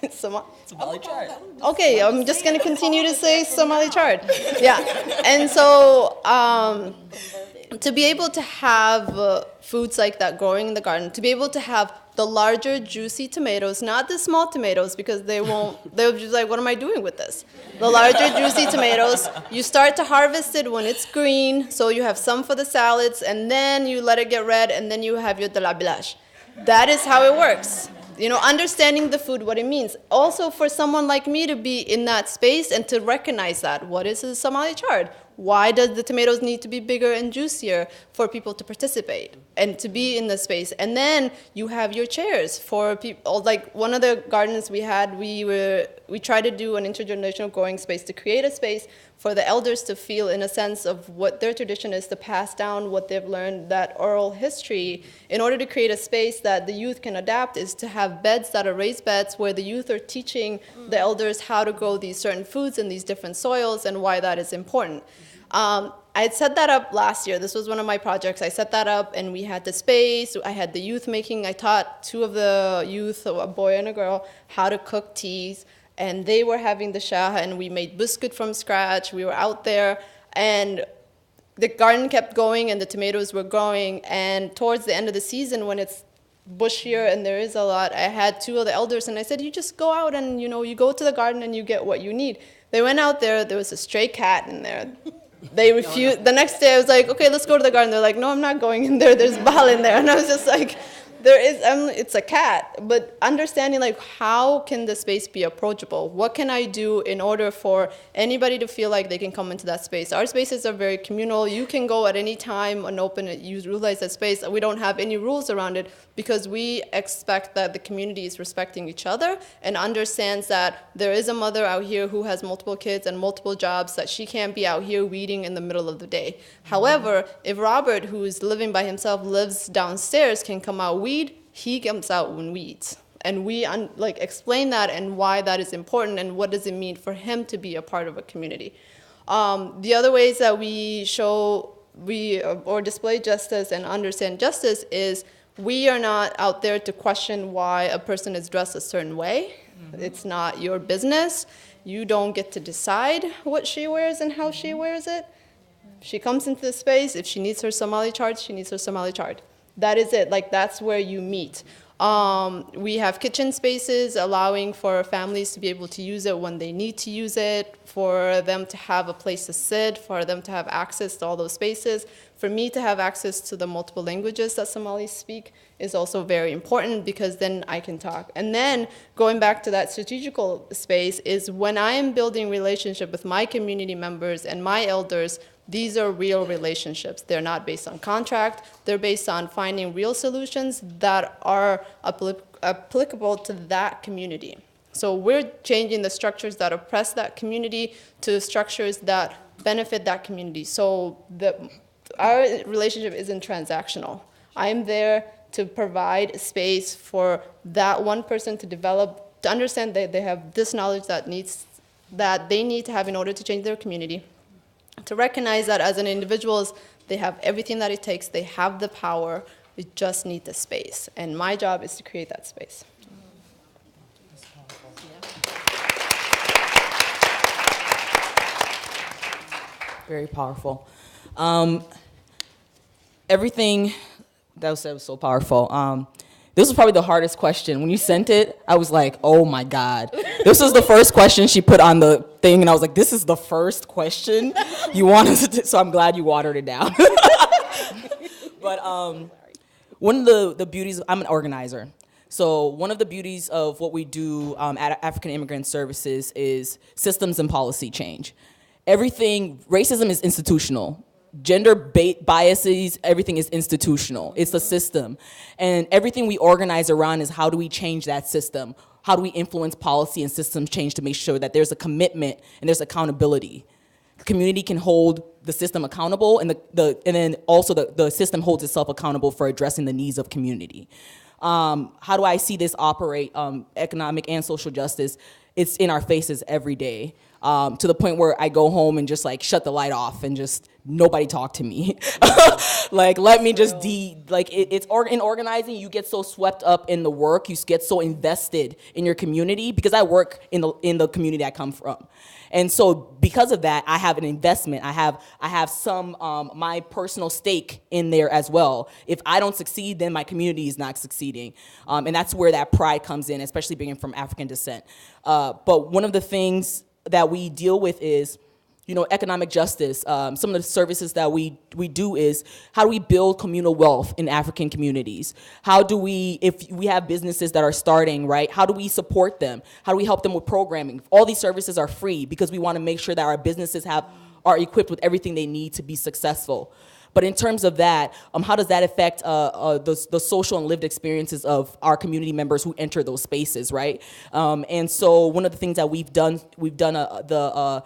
Somali chard. Okay, I'm just gonna continue to say Somali chard. Yeah, and so to be able to have foods like that growing in the garden, to be able to have the larger juicy tomatoes, not the small tomatoes, because they'll just what am I doing with this? The larger juicy tomatoes, you start to harvest it when it's green, so you have some for the salads, and then you let it get red, and then you have your de la village. That is how it works. Understanding the food, what it means. Also for someone like me to be in that space and to recognize that. What is a Somali chard? Why does the tomatoes need to be bigger and juicier for people to participate and to be in the space? And then you have your chairs for people. Like one of the gardens we had, we tried to do an intergenerational growing space to create a space for the elders to feel in a sense of what their tradition is, to pass down what they've learned, that oral history. In order to create a space that the youth can adapt is to have beds that are raised beds where the youth are teaching the elders how to grow these certain foods in these different soils and why that is important. I had set that up last year. This was one of my projects. I set that up and we had the space. I had the youth making, I taught two of the youth, a boy and a girl, how to cook teas. And they were having the shaha, and we made biscuit from scratch. We were out there, and the garden kept going, and the tomatoes were growing. And towards the end of the season, when it's bushier and there is a lot, I had two of the elders, and I said, you just go out and, you go to the garden and you get what you need. They went out there. There was a stray cat in there. They refused. The next day, I was like, okay, let's go to the garden. They're like, no, I'm not going in there. There's Baal in there. And I was just like, it's a cat, but understanding like how can the space be approachable? What can I do in order for anybody to feel like they can come into that space? Our spaces are very communal. You can go at any time and open it, you utilize that space. We don't have any rules around it because we expect that the community is respecting each other and understands that there is a mother out here who has multiple kids and multiple jobs, that she can't be out here weeding in the middle of the day. However, if Robert, who is living by himself, lives downstairs, can come out weed, he comes out and weeds. And we explain that and why that is important and what does it mean for him to be a part of a community. The other ways that we show or display justice and understand justice is we are not out there to question why a person is dressed a certain way. Mm-hmm. It's not your business. You don't get to decide what she wears and how she wears it. She comes into the space. If she needs her Somali chart, she needs her Somali chart. That is it. That's where you meet. We have kitchen spaces allowing for families to be able to use it when they need to use it, for them to have a place to sit, for them to have access to all those spaces. For me to have access to the multiple languages that Somalis speak is also very important because then I can talk. And then going back to that strategical space is when I am building relationship with my community members and my elders, these are real relationships. They're not based on contract. They're based on finding real solutions that are applicable to that community. So we're changing the structures that oppress that community to structures that benefit that community. So our relationship isn't transactional. I'm there to provide space for that one person to develop, to understand that they have this knowledge that they need to have in order to change their community. To recognize that as an individuals, they have everything that it takes, they have the power, they just need the space. And my job is to create that space. Very powerful. Everything that was said was so powerful. This was probably the hardest question. When you sent it, I was like, oh my God. This was the first question she put on the thing, and I was like, this is the first question you wanted to, so I'm glad you watered it down. But one of the beauties, I'm an organizer. So one of the beauties of what we do at African Immigrant Services is systems and policy change. Racism is institutional. Gender biases, everything is institutional. It's a system. And everything we organize around is how do we change that system? How do we influence policy and systems change to make sure that there's a commitment and there's accountability? The community can hold the system accountable, and then also the system holds itself accountable for addressing the needs of community. How do I see this operate, economic and social justice? It's in our faces every day. To the point where I go home and just shut the light off and just nobody talk to me. Let me just in organizing, you get so swept up in the work, you get so invested in your community, because I work in the community I come from. And so because of that, I have an investment. I have some my personal stake in there as well. If I don't succeed, then my community is not succeeding. And that's where that pride comes in, especially being from African descent. But one of the things that we deal with is, economic justice. Some of the services that we do is, how do we build communal wealth in African communities? How do we, if we have businesses that are starting, right, how do we support them? How do we help them with programming? All these services are free because we want to make sure that our businesses have are equipped with everything they need to be successful. But in terms of that, how does that affect the social and lived experiences of our community members who enter those spaces, right? And so one of the things that we've done the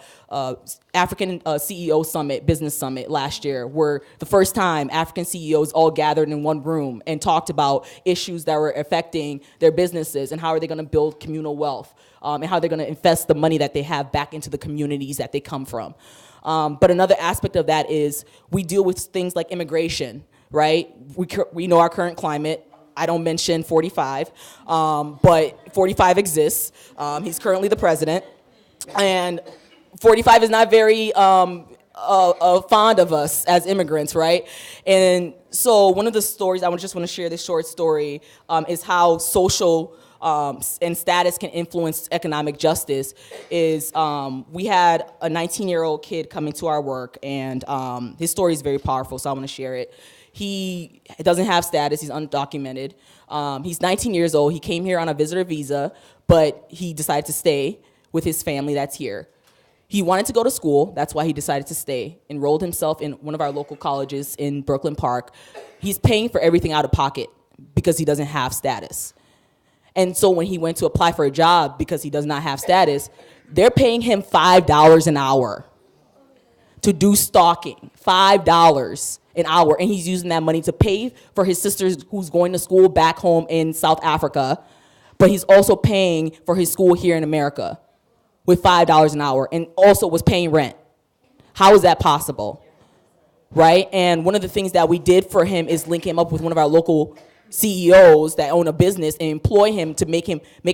African CEO Summit, Business Summit last year, where the first time African CEOs all gathered in one room and talked about issues that were affecting their businesses and how are they gonna build communal wealth, and how they're gonna invest the money that they have back into the communities that they come from. But another aspect of that is we deal with things like immigration, right? We know our current climate. I don't mention 45, but 45 exists. He's currently the president. And 45 is not very fond of us as immigrants, right? And so one of the stories, I just want to share this short story, is how social and status can influence economic justice. Is we had a 19-year-old kid coming to our work, and his story is very powerful, so I want to share it. He doesn't have status, he's undocumented. He's 19 years old, he came here on a visitor visa, but he decided to stay with his family that's here. He wanted to go to school, that's why he decided to stay, enrolled himself in one of our local colleges in Brooklyn Park. He's paying for everything out of pocket because he doesn't have status. And so when he went to apply for a job because he does not have status, they're paying him $5 an hour to do stalking, $5 an hour. And he's using that money to pay for his sister who's going to school back home in South Africa, but he's also paying for his school here in America with $5 an hour, and also was paying rent. How is that possible, right? And one of the things that we did for him is link him up with one of our local CEOs that own a business and employ him to make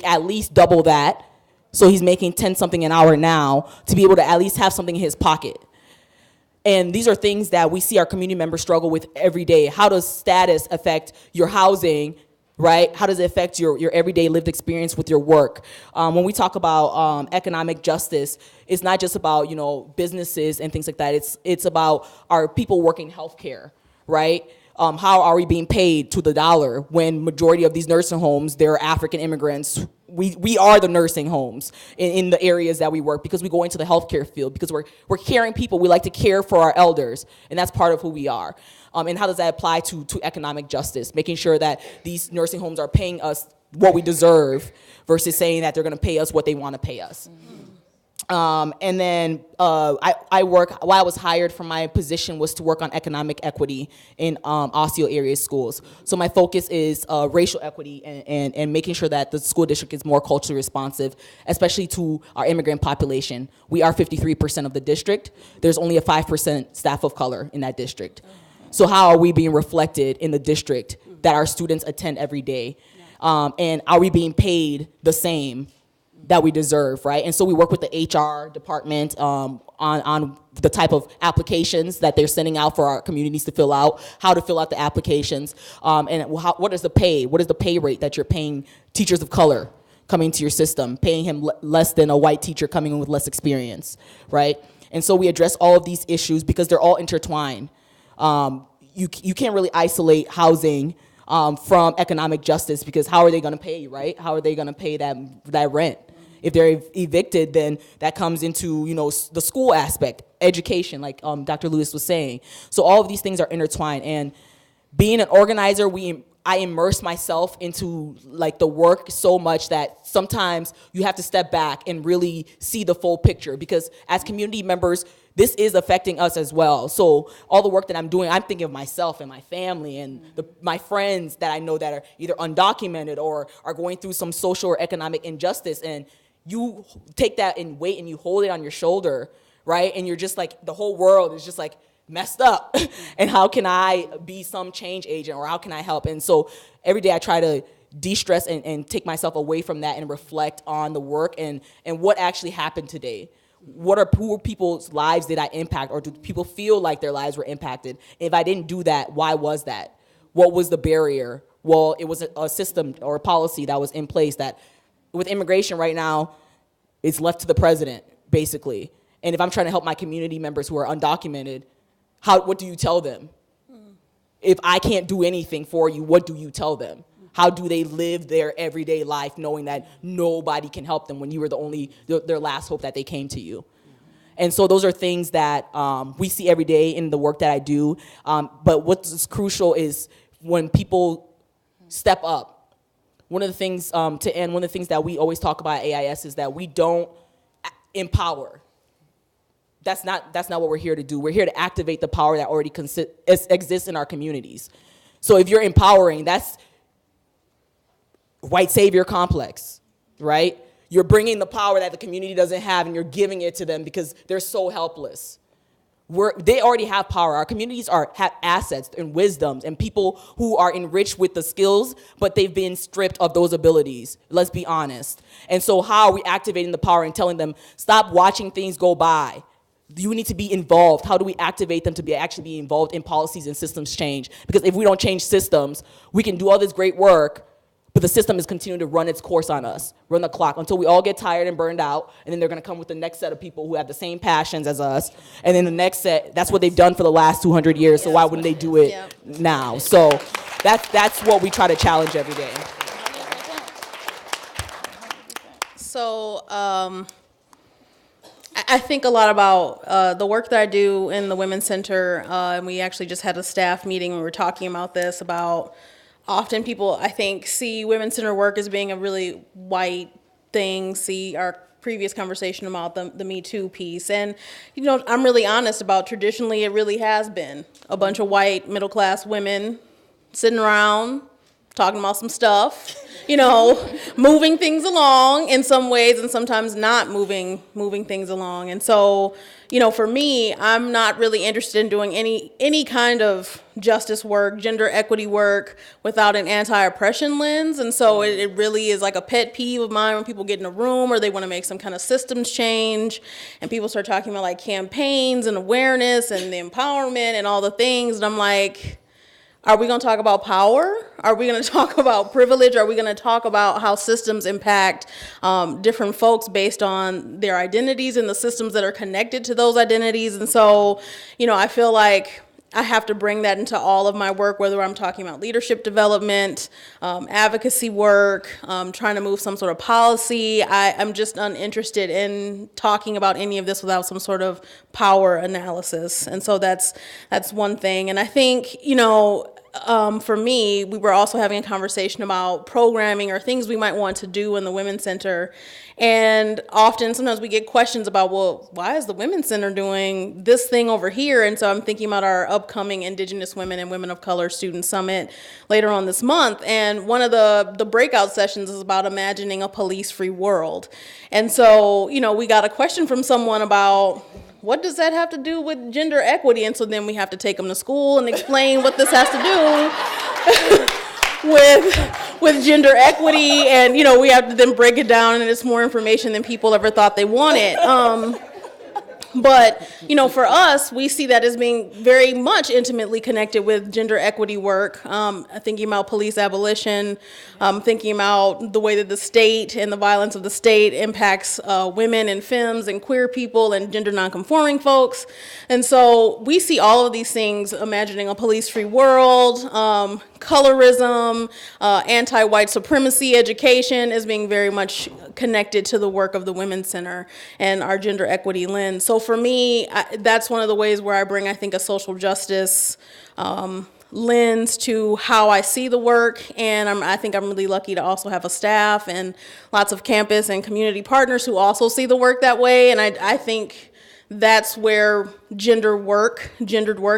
at least double that. So he's making 10 something an hour now to be able to at least have something in his pocket. And these are things that we see our community members struggle with every day. How does status affect your housing, right? How does it affect your everyday lived experience with your work? When we talk about economic justice, it's not just about, businesses and things like that. It's about our people working healthcare, right? How are we being paid to the dollar when majority of these nursing homes, they're African immigrants? We are the nursing homes in the areas that we work because we go into the healthcare field because we're caring people. We like to care for our elders, and that's part of who we are. And how does that apply to economic justice? Making sure that these nursing homes are paying us what we deserve versus saying that they're going to pay us what they want to pay us. And then I work, while I was hired for my position was to work on economic equity in Osceola area schools. So my focus is racial equity and making sure that the school district is more culturally responsive, especially to our immigrant population. We are 53% of the district. There's only a 5% staff of color in that district. So how are we being reflected in the district that our students attend every day? And are we being paid the same that we deserve, right? And so we work with the HR department on the type of applications that they're sending out for our communities to fill out, how to fill out the applications, and what is the pay? What is the pay rate that you're paying teachers of color coming to your system, paying him less than a white teacher coming in with less experience, right? And so we address all of these issues because they're all intertwined. You can't really isolate housing from economic justice because how are they going to pay, right? How are they going to pay that rent? If they're evicted, then that comes into the school aspect, education, like Dr. Lewis was saying. So all of these things are intertwined. And being an organizer, I immerse myself into the work so much that sometimes you have to step back and really see the full picture because as community members, this is affecting us as well. So all the work that I'm doing, I'm thinking of myself and my family and my friends that I know that are either undocumented or are going through some social or economic injustice. And you take that and weight and you hold it on your shoulder, right? And you're just the whole world is just messed up. And how can I be some change agent or how can I help? And so every day I try to de-stress and take myself away from that and reflect on the work and what actually happened today. Who people's lives did I impact, or do people feel like their lives were impacted? If I didn't do that, why was that? What was the barrier? Well, it was a system or a policy that was in place that with immigration right now, it's left to the president, basically. And if I'm trying to help my community members who are undocumented, what do you tell them? If I can't do anything for you, what do you tell them? How do they live their everyday life knowing that nobody can help them when you were their last hope that they came to you? And so those are things that we see every day in the work that I do. But what's crucial is when people step up. One of the things, one of the things that we always talk about at AIS is that we don't empower. That's not what we're here to do. We're here to activate the power that already exists in our communities. So if you're empowering, that's white savior complex, right? You're bringing the power that the community doesn't have and you're giving it to them because they're so helpless. They already have power. Our communities have assets and wisdoms and people who are enriched with the skills, but they've been stripped of those abilities. Let's be honest. And so how are we activating the power and telling them, stop watching things go by? You need to be involved. How do we activate them to actually be involved in policies and systems change? Because if we don't change systems, we can do all this great work, but the system is continuing to run its course on us, run the clock, until we all get tired and burned out, and then they're gonna come with the next set of people who have the same passions as us, and then the next set, that's what they've done for the last 200 years, so why wouldn't they do it now? So that's what we try to challenge every day. So I think a lot about the work that I do in the Women's Center, and we actually just had a staff meeting where we were talking about this, about often people, I think, see Women's Center work as being a really white thing, see our previous conversation about the Me Too piece. And, you know, I'm really honest about traditionally it really has been a bunch of white middle-class women sitting around talking about some stuff, you know, moving things along in some ways and sometimes not moving things along. And so, you know, for me, I'm not really interested in doing any kind of justice work, gender equity work without an anti-oppression lens. And so it really is like a pet peeve of mine when people get in a room or they want to make some kind of systems change and people start talking about like campaigns and awareness and the empowerment and all the things. And I'm like, are we going to talk about power? Are we going to talk about privilege? Are we going to talk about how systems impact different folks based on their identities and the systems that are connected to those identities? And so, you know, I feel like I have to bring that into all of my work, whether I'm talking about leadership development, advocacy work, trying to move some sort of policy. I'm just uninterested in talking about any of this without some sort of power analysis. And so that's one thing. And I think, you know, for me, we were also having a conversation about programming or things we might want to do in the Women's Center. And sometimes we get questions about, well, why is the Women's Center doing this thing over here? And so I'm thinking about our upcoming Indigenous Women and Women of Color Student Summit later on this month. And one of the breakout sessions is about imagining a police-free world. And so, you know, we got a question from someone about, what does that have to do with gender equity? And so then we have to take them to school and explain what this has to do with gender equity. And, you know, we have to then break it down and it's more information than people ever thought they wanted. But, you know, for us, we see that as being very much intimately connected with gender equity work, thinking about police abolition, thinking about the way that the state and the violence of the state impacts women and femmes and queer people and gender nonconforming folks. And so we see all of these things, imagining a police-free world, colorism, anti-white supremacy education as being very much connected to the work of the Women's Center and our gender equity lens. So for me, that's one of the ways where I bring, I think, a social justice lens to how I see the work. And I think I'm really lucky to also have a staff and lots of campus and community partners who also see the work that way. And I think that's where gendered work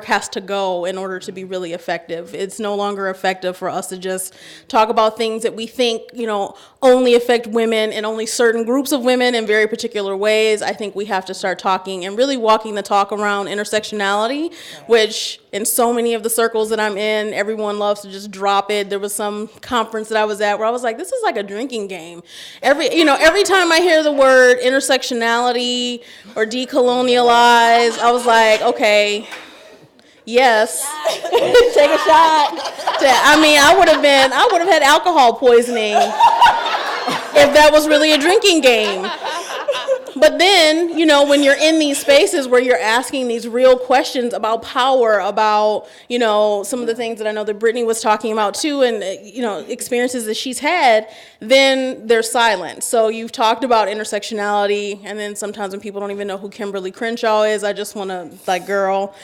has to go in order to be really effective. It's no longer effective for us to just talk about things that we think, you know, only affect women and only certain groups of women in very particular ways. I think we have to start talking and really walking the talk around intersectionality, which in so many of the circles that I'm in, everyone loves to just drop it. There was some conference that I was at where I was like, this is like a drinking game. Every time I hear the word intersectionality or decolonialize, I was like, okay, yes, take a shot. I mean, I would have had alcohol poisoning if that was really a drinking game. But then, you know, when you're in these spaces where you're asking these real questions about power, about, you know, some of the things that I know that Brittany was talking about too, and, you know, experiences that she's had, then there's silence. So you've talked about intersectionality, and then sometimes when people don't even know who Kimberly Crenshaw is, I just want to, like, girl.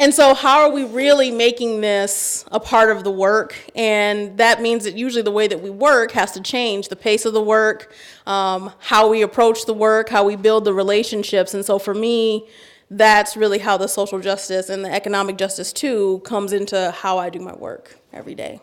And so how are we really making this a part of the work? And that means that usually the way that we work has to change, the pace of the work, how we approach the work, how we build the relationships. And so for me, that's really how the social justice and the economic justice too comes into how I do my work every day.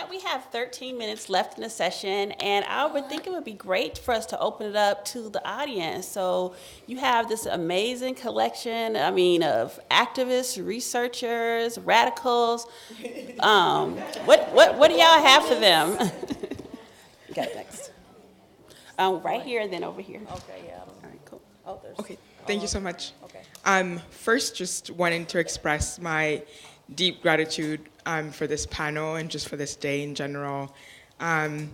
We have 13 minutes left in the session, and I would think it would be great for us to open it up to the audience. So you have this amazing collection, of activists, researchers, radicals. What do y'all have for them? Okay, next. Right here and then over here. Okay, yeah. All right, cool. Oh, there's. Okay, thank you so much. Okay. First, just wanting to express my deep gratitude for this panel and just for this day in general. And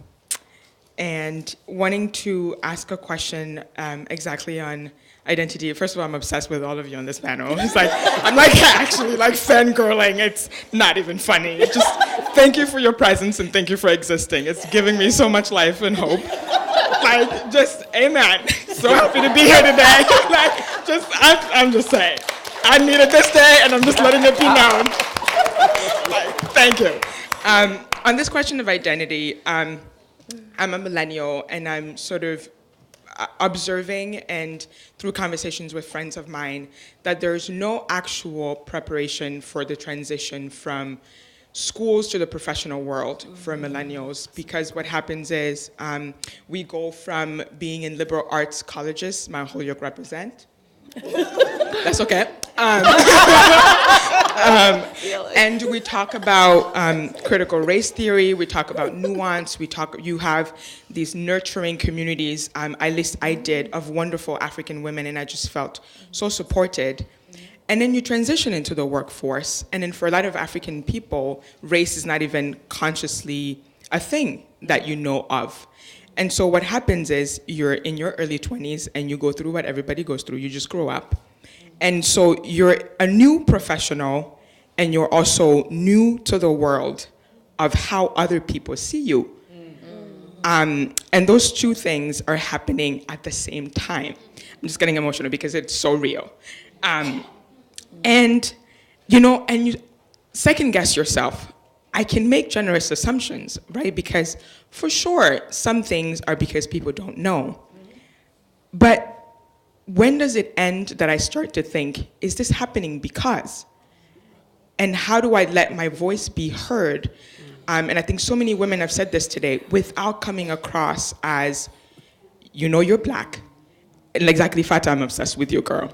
wanting to ask a question exactly on identity. First of all, I'm obsessed with all of you on this panel. It's like, I'm like actually like fangirling. It's not even funny. It's just thank you for your presence and thank you for existing. It's giving me so much life and hope. Like, just amen. So happy to be here today. I'm just saying. I needed this day and I'm just letting it be known. Thank you. On this question of identity, I'm a millennial, and I'm sort of observing and through conversations with friends of mine that there's no actual preparation for the transition from schools to the professional world for millennials, because what happens is we go from being in liberal arts colleges, Mount Holyoke represent. That's okay. And we talk about critical race theory, we talk about nuance, you have these nurturing communities, at least I did, of wonderful African women, and I just felt so supported. And then you transition into the workforce, and then for a lot of African people, race is not even consciously a thing that you know of. And so what happens is you're in your early 20s and you go through what everybody goes through, you just grow up. And so you're a new professional and you're also new to the world of how other people see you. And those two things are happening at the same time. I'm just getting emotional because it's so real. And you second guess yourself. I can make generous assumptions, right? Because for sure, some things are because people don't know. But when does it end that I start to think, is this happening because? And how do I let my voice be heard? And I think so many women have said this today without coming across as, you're black. And exactly, Fata, I'm obsessed with you, girl.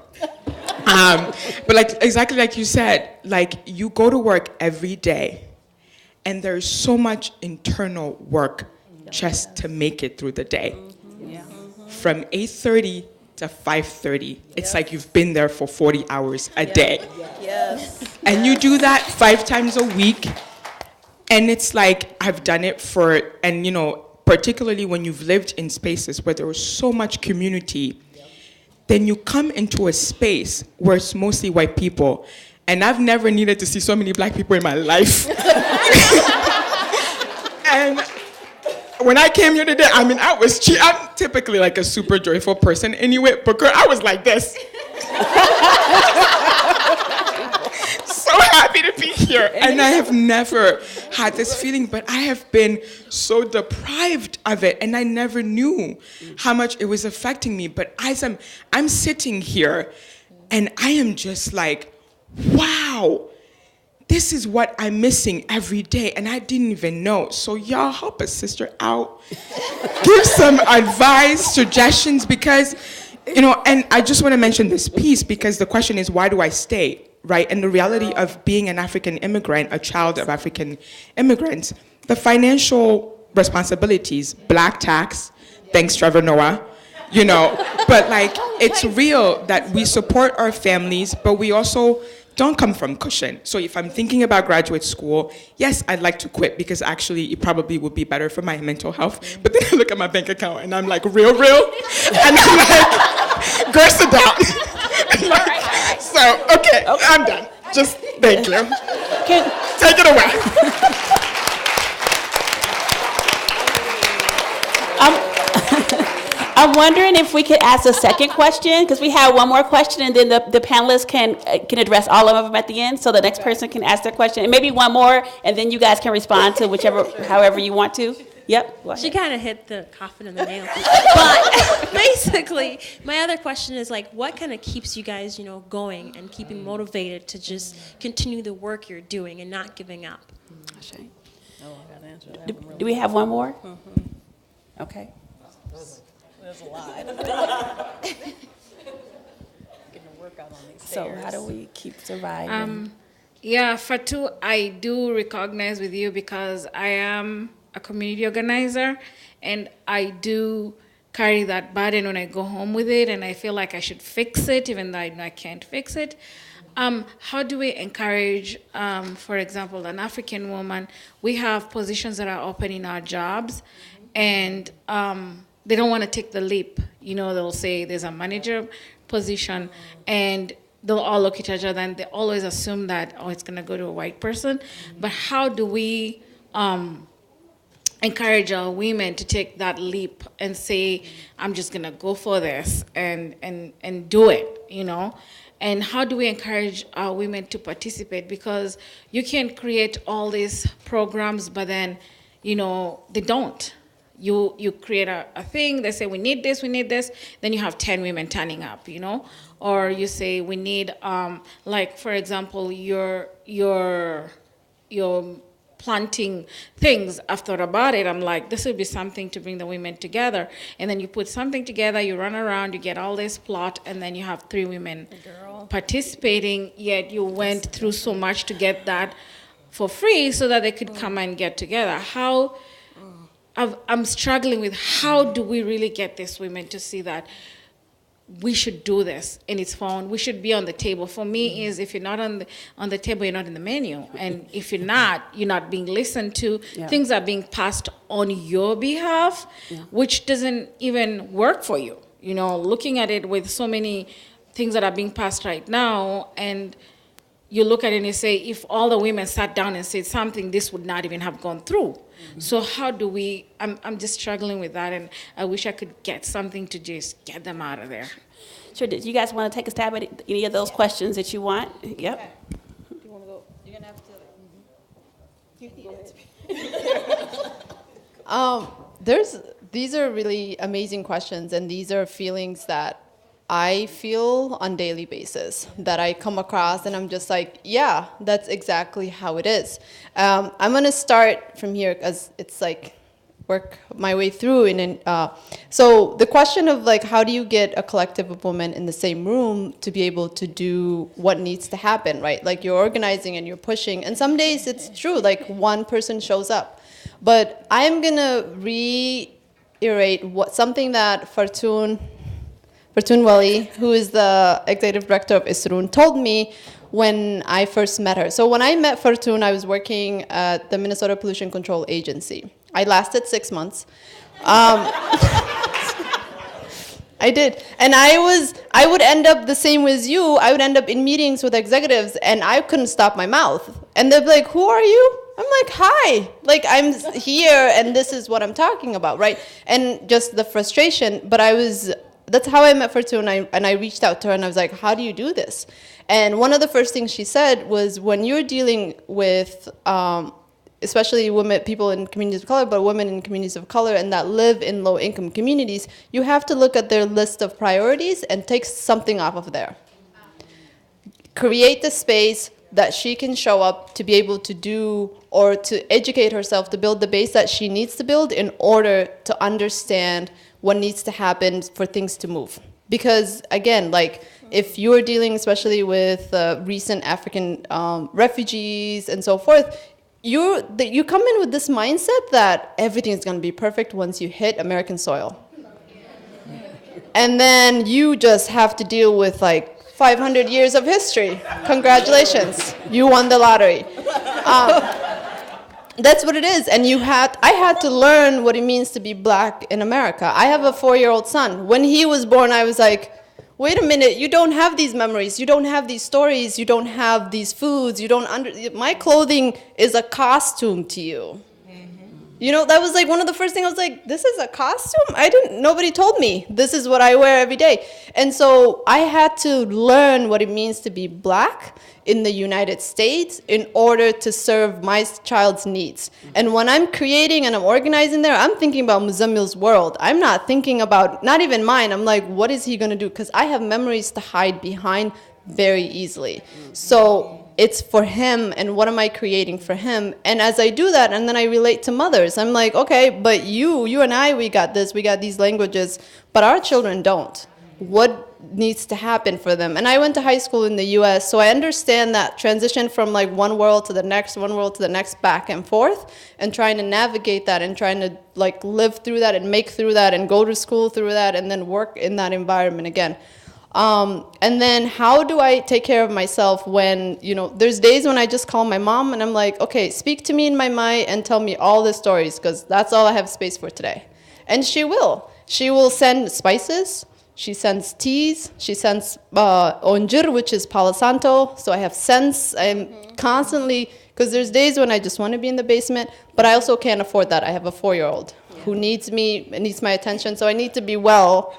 But exactly like you said, you go to work every day and there's so much internal work just to make it through the day. From 8:30 to 5:30, it's like you've been there for 40 hours a day. And you do that 5 times a week, and it's like I've done it particularly when you've lived in spaces where there was so much community, then you come into a space where it's mostly white people. And I've never needed to see so many black people in my life. And when I came here today, I'm typically like a super joyful person anyway, but girl, I was like this. So happy to be here. And I have never had this feeling, but I have been so deprived of it, and I never knew how much it was affecting me. But as I'm sitting here, and I am just like, wow, this is what I'm missing every day, and I didn't even know. So y'all help a sister out. Give some advice, suggestions, because, and I just want to mention this piece because the question is, why do I stay, right? And the reality of being an African immigrant, a child of African immigrants, the financial responsibilities, black tax, thanks Trevor Noah, but it's real that we support our families, but we also don't come from cushion. So if I'm thinking about graduate school, yes, I'd like to quit because actually it probably would be better for my mental health. But then I look at my bank account and I'm like, real? And I'm like, girl, sit down. So, okay, I'm done. Just thank you. Take it away. I'm wondering if we could ask a second question, because we have one more question, and then the panelists can address all of them at the end, so the next person can ask their question, and maybe one more, and then you guys can respond to however you want to. Yep. She kind of hit the coffin on the nail. But basically, my other question is like, what kind of keeps you guys, going and keeping motivated to just continue the work you're doing and not giving up? Do we have one more? Okay. There's a lot. So how do we keep surviving? Yeah, Fatu, I do recognize with you because I am a community organizer, and I do carry that burden when I go home with it, and I feel like I should fix it, even though I know I can't fix it. How do we encourage, for example, an African woman? We have positions that are open in our jobs, and they don't want to take the leap. They'll say there's a manager position, and they'll all look at each other, and they always assume that, it's going to go to a white person. But how do we encourage our women to take that leap and say, I'm just going to go for this and do it, And how do we encourage our women to participate? Because you can create all these programs, but then, they don't. You create a thing, they say, we need this, then you have 10 women turning up, Or you say, we need, for example, you're planting things. I've thought about it. I'm like, this would be something to bring the women together. And then you put something together, you run around, you get all this plot, and then you have 3 women participating, yet you went through so much to get that for free so that they could come and get together. I'm struggling with how do we really get these women to see that we should do this and it's fun. We should be on the table. For me, is if you're not on the table, you're not in the menu. And if you're not being listened to. Yeah. Things are being passed on your behalf, which doesn't even work for you. Looking at it with so many things that are being passed right now, and you look at it and you say, if all the women sat down and said something, this would not even have gone through. Mm-hmm. So how do we, I'm just struggling with that, and I wish I could get something to just get them out of there. Sure, do you guys want to take a stab at any of those questions that you want? Yep. Okay. Do you want to go? You're going to have to... These are really amazing questions, and these are feelings that I feel on a daily basis, that I come across, and I'm just like, yeah, that's exactly how it is. I'm going to start from here because it's like work my way through. So the question of how do you get a collective of women in the same room to be able to do what needs to happen, right? Like you're organizing and you're pushing, and some days it's true, one person shows up. But I'm going to reiterate something that Fartoon Wali, who is the executive director of ISRUN, told me when I first met her. So when I met Fartoon, I was working at the Minnesota Pollution Control Agency. I lasted 6 months. I did. And I would end up the same as you. I would end up in meetings with executives, and I couldn't stop my mouth. And they'd be like, who are you? I'm like, hi. I'm here, and this is what I'm talking about, right? And just the frustration. But that's how I met Fartoon, and I reached out to her, and I was like, how do you do this? And one of the first things she said was, when you're dealing with, especially people in communities of color, but women in communities of color and that live in low-income communities, you have to look at their list of priorities and take something off of there. Create the space that she can show up to be able to do, or to educate herself, to build the base that she needs to build in order to understand what needs to happen for things to move. Because again, if you're dealing especially with recent African refugees and so forth, you come in with this mindset that everything is going to be perfect once you hit American soil. And then you just have to deal with like 500 years of history. Congratulations, you won the lottery. That's what it is. And I had to learn what it means to be black in America. I have a 4-year-old son. When he was born, I was like, wait a minute, you don't have these memories, you don't have these stories, you don't have these foods, my clothing is a costume to you. You know, that was like one of the first things I was like, this is a costume? Nobody told me this is what I wear every day. And so I had to learn what it means to be black in the United States in order to serve my child's needs. And when I'm creating and I'm organizing there, I'm thinking about Muzammil's world. I'm not thinking about, not even mine, I'm like, what is he gonna do? Because I have memories to hide behind very easily. So it's for him, and what am I creating for him? And as I do that, and then I relate to mothers, I'm like, okay, but you and I, we got this, we got these languages, but our children don't. What needs to happen for them? And I went to high school in the US, so I understand that transition from like one world to the next, back and forth, and trying to navigate that and trying to like live through that and make through that and go to school through that and then work in that environment again. And then how do I take care of myself when, there's days when I just call my mom and I'm like, okay, speak to me in my mind and tell me all the stories because that's all I have space for today. And she will. She will send spices. She sends teas. She sends onjir, which is Palo Santo. So I have scents. I'm constantly, because there's days when I just want to be in the basement, but I also can't afford that. I have a 4-year-old who needs me, needs my attention. So I need to be well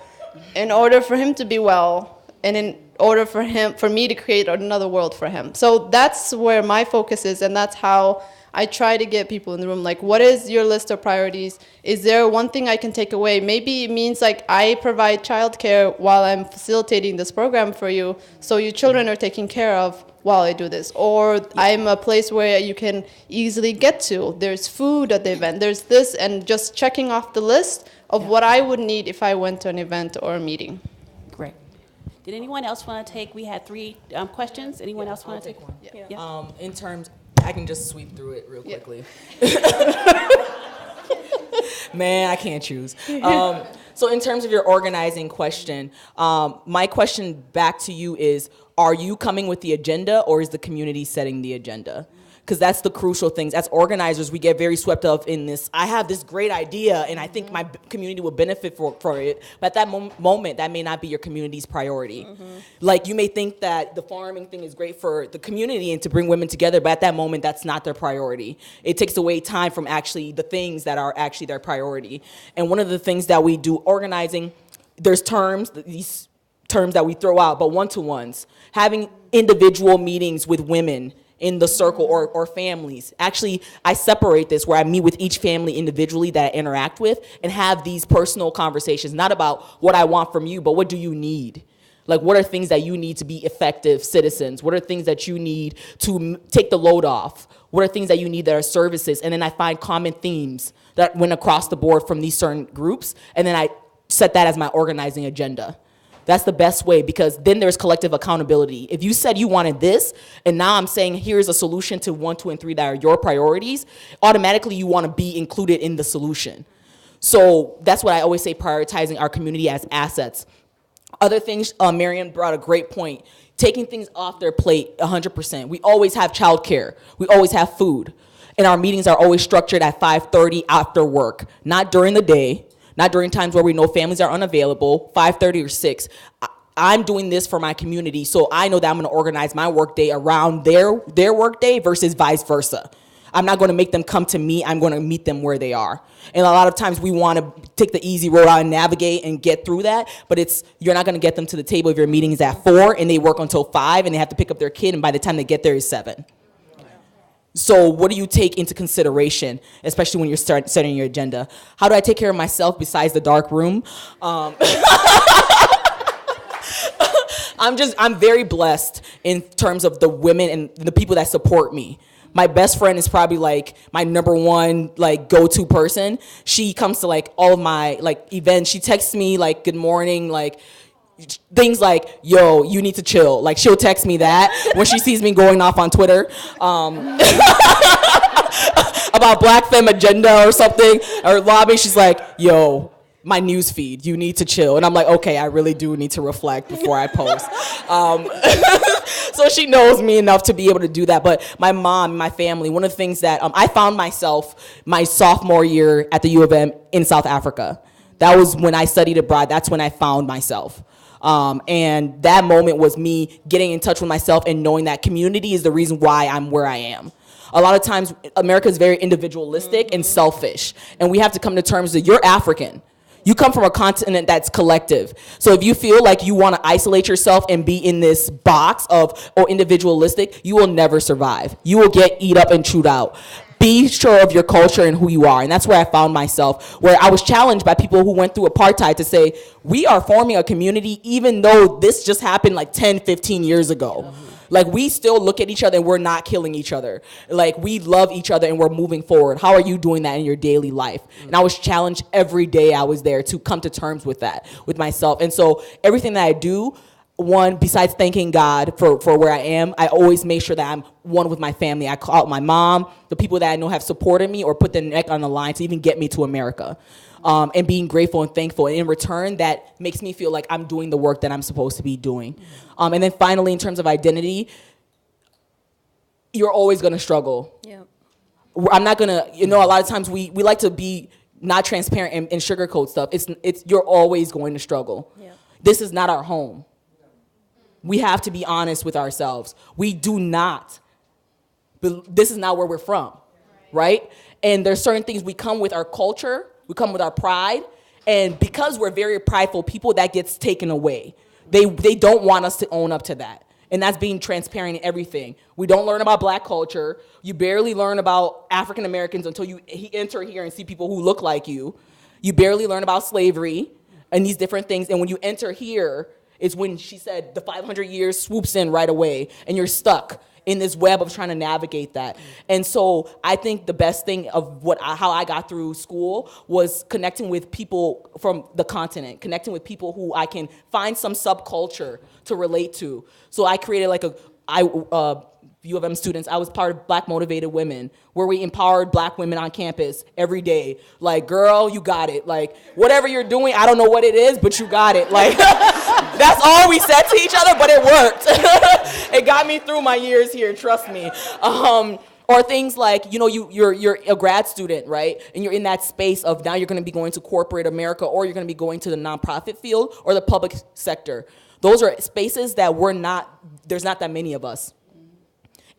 in order for him to be well, and in order for me to create another world for him. So that's where my focus is, and that's how I try to get people in the room. Like, what is your list of priorities? Is there one thing I can take away? Maybe it means like I provide childcare while I'm facilitating this program for you, so your children are taken care of while I do this. Or I'm a place where you can easily get to. There's food at the event. There's this, and just checking off the list of what I would need if I went to an event or a meeting. Great. Did anyone else want to take, we had 3 questions. Anyone else want to take one? Yeah. In terms, I can just sweep through it real quickly. Man, I can't choose. So in terms of your organizing question, my question back to you is, are you coming with the agenda or is the community setting the agenda? Because that's the crucial things. As organizers, we get very swept up in this, I have this great idea and I think my community will benefit for it, but at that moment, that may not be your community's priority. Like, you may think that the farming thing is great for the community and to bring women together, but at that moment, that's not their priority. It takes away time from actually the things that are actually their priority. And one of the things that we do organizing, there's these terms that we throw out, but one-to-ones, having individual meetings with women in the circle or families. Actually, I separate this where I meet with each family individually that I interact with and have these personal conversations, not about what I want from you, but what do you need? Like, what are things that you need to be effective citizens? What are things that you need to take the load off? What are things that you need that are services? And then I find common themes that went across the board from these certain groups, and then I set that as my organizing agenda. That's the best way, because then there's collective accountability. If you said you wanted this, and now I'm saying here's a solution to 1, 2, and 3 that are your priorities, automatically you want to be included in the solution. So that's what I always say, prioritizing our community as assets. Other things, Marianne brought a great point. Taking things off their plate 100%. We always have childcare. We always have food. And our meetings are always structured at 5:30 after work, not during the day. Not during times where we know families are unavailable, 5:30 or 6. I'm doing this for my community, so I know that I'm gonna organize my workday around their workday versus vice versa. I'm not gonna make them come to me, I'm gonna meet them where they are. And a lot of times we wanna take the easy road out and navigate and get through that, but you're not gonna get them to the table if your meeting is at 4 and they work until 5 and they have to pick up their kid, and by the time they get there is 7. So what do you take into consideration, especially when you're setting your agenda? How do I take care of myself besides the dark room? I'm very blessed in terms of the women and the people that support me. My best friend is probably like my number one like go-to person. She comes to like all of my like events. She texts me like good morning, like things like, yo, you need to chill. Like, she'll text me that when she sees me going off on Twitter about Black Femme Agenda or something, or lobby. She's like, yo, my news feed. You need to chill. And I'm like, okay, I really do need to reflect before I post. So she knows me enough to be able to do that. But my mom, my family, one of the things that I found myself my sophomore year at the U of M in South Africa. That was when I studied abroad. That's when I found myself. And that moment was me getting in touch with myself and knowing that community is the reason why I'm where I am. A lot of times, America is very individualistic and selfish. And we have to come to terms that you're African. You come from a continent that's collective. So if you feel like you want to isolate yourself and be in this box or individualistic, you will never survive. You will get eat up and chewed out. Be sure of your culture and who you are. And that's where I found myself, where I was challenged by people who went through apartheid to say, we are forming a community even though this just happened like 10, 15 years ago. Like, we still look at each other and we're not killing each other. Like, we love each other and we're moving forward. How are you doing that in your daily life? And I was challenged every day I was there to come to terms with that, with myself. And so everything that I do, one, besides thanking God for where I am, I always make sure that I'm one with my family. I call out my mom, the people that I know have supported me or put their neck on the line to even get me to America. And being grateful and thankful. And in return, that makes me feel like I'm doing the work that I'm supposed to be doing. And then finally, in terms of identity, you're always going to struggle. Yep. I'm not going to, a lot of times we like to be not transparent and sugarcoat stuff. You're always going to struggle. Yep. This is not our home. We have to be honest with ourselves. We do not. This is not where we're from, right? And there's certain things we come with our culture, we come with our pride, and because we're very prideful people, that gets taken away. They don't want us to own up to that. And that's being transparent in everything. We don't learn about Black culture. You barely learn about African Americans until you enter here and see people who look like you. You barely learn about slavery and these different things. And when you enter here, is when she said the 500 years swoops in right away, and you're stuck in this web of trying to navigate that. And so I think the best thing of how I got through school was connecting with people from the continent, connecting with people who I can find some subculture to relate to. So I created U of M students, I was part of Black Motivated Women, where we empowered Black women on campus every day. Like, girl, you got it. Like, whatever you're doing, I don't know what it is, but you got it. Like, that's all we said to each other, but it worked. It got me through my years here, trust me. Or things like, you're a grad student, right? And you're in that space of now you're going to be going to corporate America, or you're going to be going to the nonprofit field or the public sector. Those are spaces that there's not that many of us.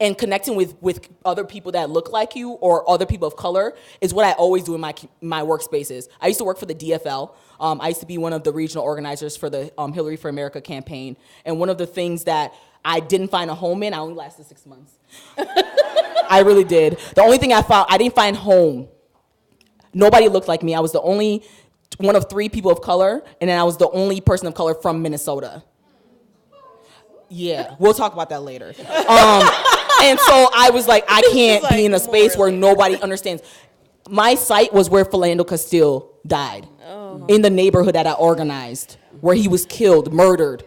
And connecting with other people that look like you or other people of color is what I always do in my workspaces. I used to work for the DFL. I used to be one of the regional organizers for the Hillary for America campaign. And one of the things that I didn't find a home in, I only lasted 6 months. I really did. The only thing I didn't find home. Nobody looked like me. I was the only one of 3 people of color, and then I was the only person of color from Minnesota. Yeah, we'll talk about that later. And so I was like, I can't be in a space where nobody understands. My site was where Philando Castile died, in the neighborhood that I organized, where he was killed, murdered.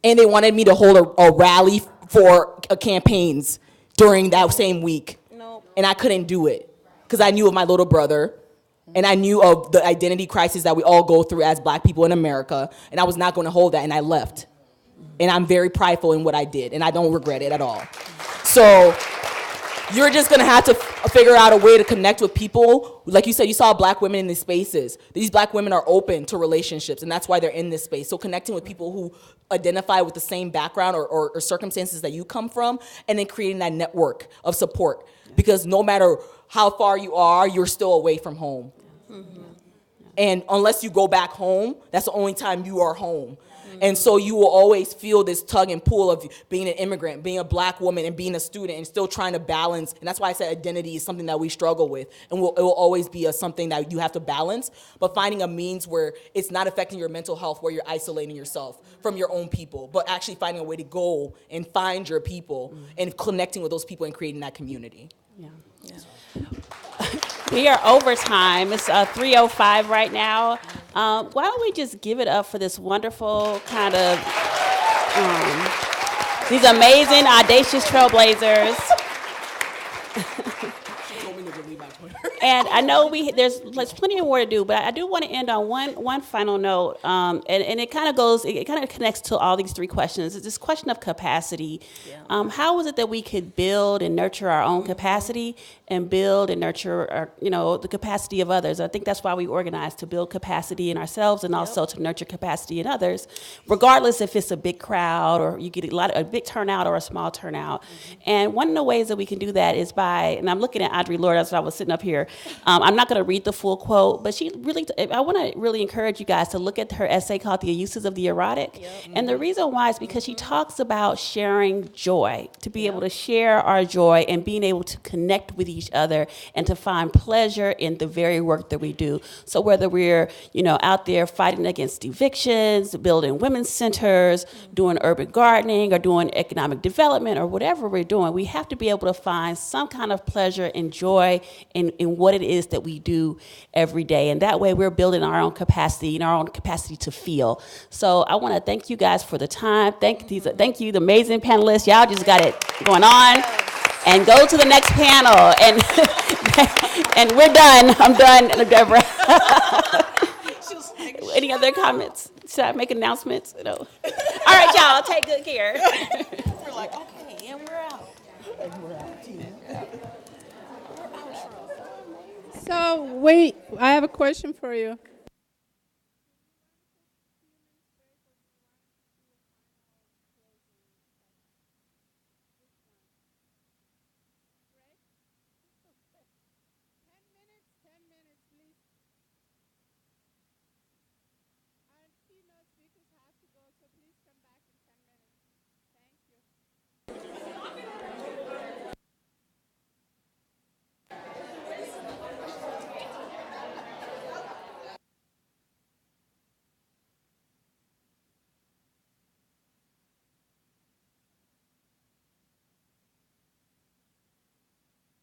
And they wanted me to hold a rally for campaigns during that same week. Nope. And I couldn't do it because I knew of my little brother, and I knew of the identity crisis that we all go through as Black people in America, and I was not going to hold that, and I left. And I'm very prideful in what I did, and I don't regret it at all. So you're just going to have to figure out a way to connect with people. Like you said, you saw Black women in these spaces. These Black women are open to relationships, and that's why they're in this space. So connecting with people who identify with the same background or circumstances that you come from, and then creating that network of support. Because no matter how far you are, you're still away from home. Mm-hmm. And unless you go back home, that's the only time you are home. And so you will always feel this tug and pull of being an immigrant, being a Black woman, and being a student, and still trying to balance. And that's why I said identity is something that we struggle with. And it will always be something that you have to balance. But finding a means where it's not affecting your mental health, where you're isolating yourself from your own people, but actually finding a way to go and find your people and connecting with those people and creating that community. Yeah. We are over time. It's 3:05 right now. Why don't we just give it up for this wonderful kind of, these amazing, audacious trailblazers. She told me to delete my Twitter. And I know there's plenty more to do, but I do want to end on one final note, and it kind of connects to all these three questions. It's this question of capacity. How is it that we could build and nurture our own capacity and build and nurture the capacity of others? I think that's why we organize, to build capacity in ourselves and also to nurture capacity in others, regardless if it's a big crowd or you get a big turnout or a small turnout. And one of the ways that we can do that is by, and I'm looking at Audre Lorde as I was sitting up here. I'm not going to read the full quote, but I want to really encourage you guys to look at her essay called The Uses of the Erotic. And the reason why is because she talks about sharing joy, to be able to share our joy and being able to connect with each other and to find pleasure in the very work that we do. So whether we're, out there fighting against evictions, building women's centers, doing urban gardening, or doing economic development, or whatever we're doing, we have to be able to find some kind of pleasure and joy in what it is that we do every day. And that way we're building our own capacity and our own capacity to feel. So I want to thank you guys for the time. Thank you, the amazing panelists. Y'all just got it going on. And go to the next panel. And we're done. I'm done, Deborah. Any other comments? Should I make announcements? No. All right, y'all, take good care. We're like, okay, and we're out. So wait, I have a question for you.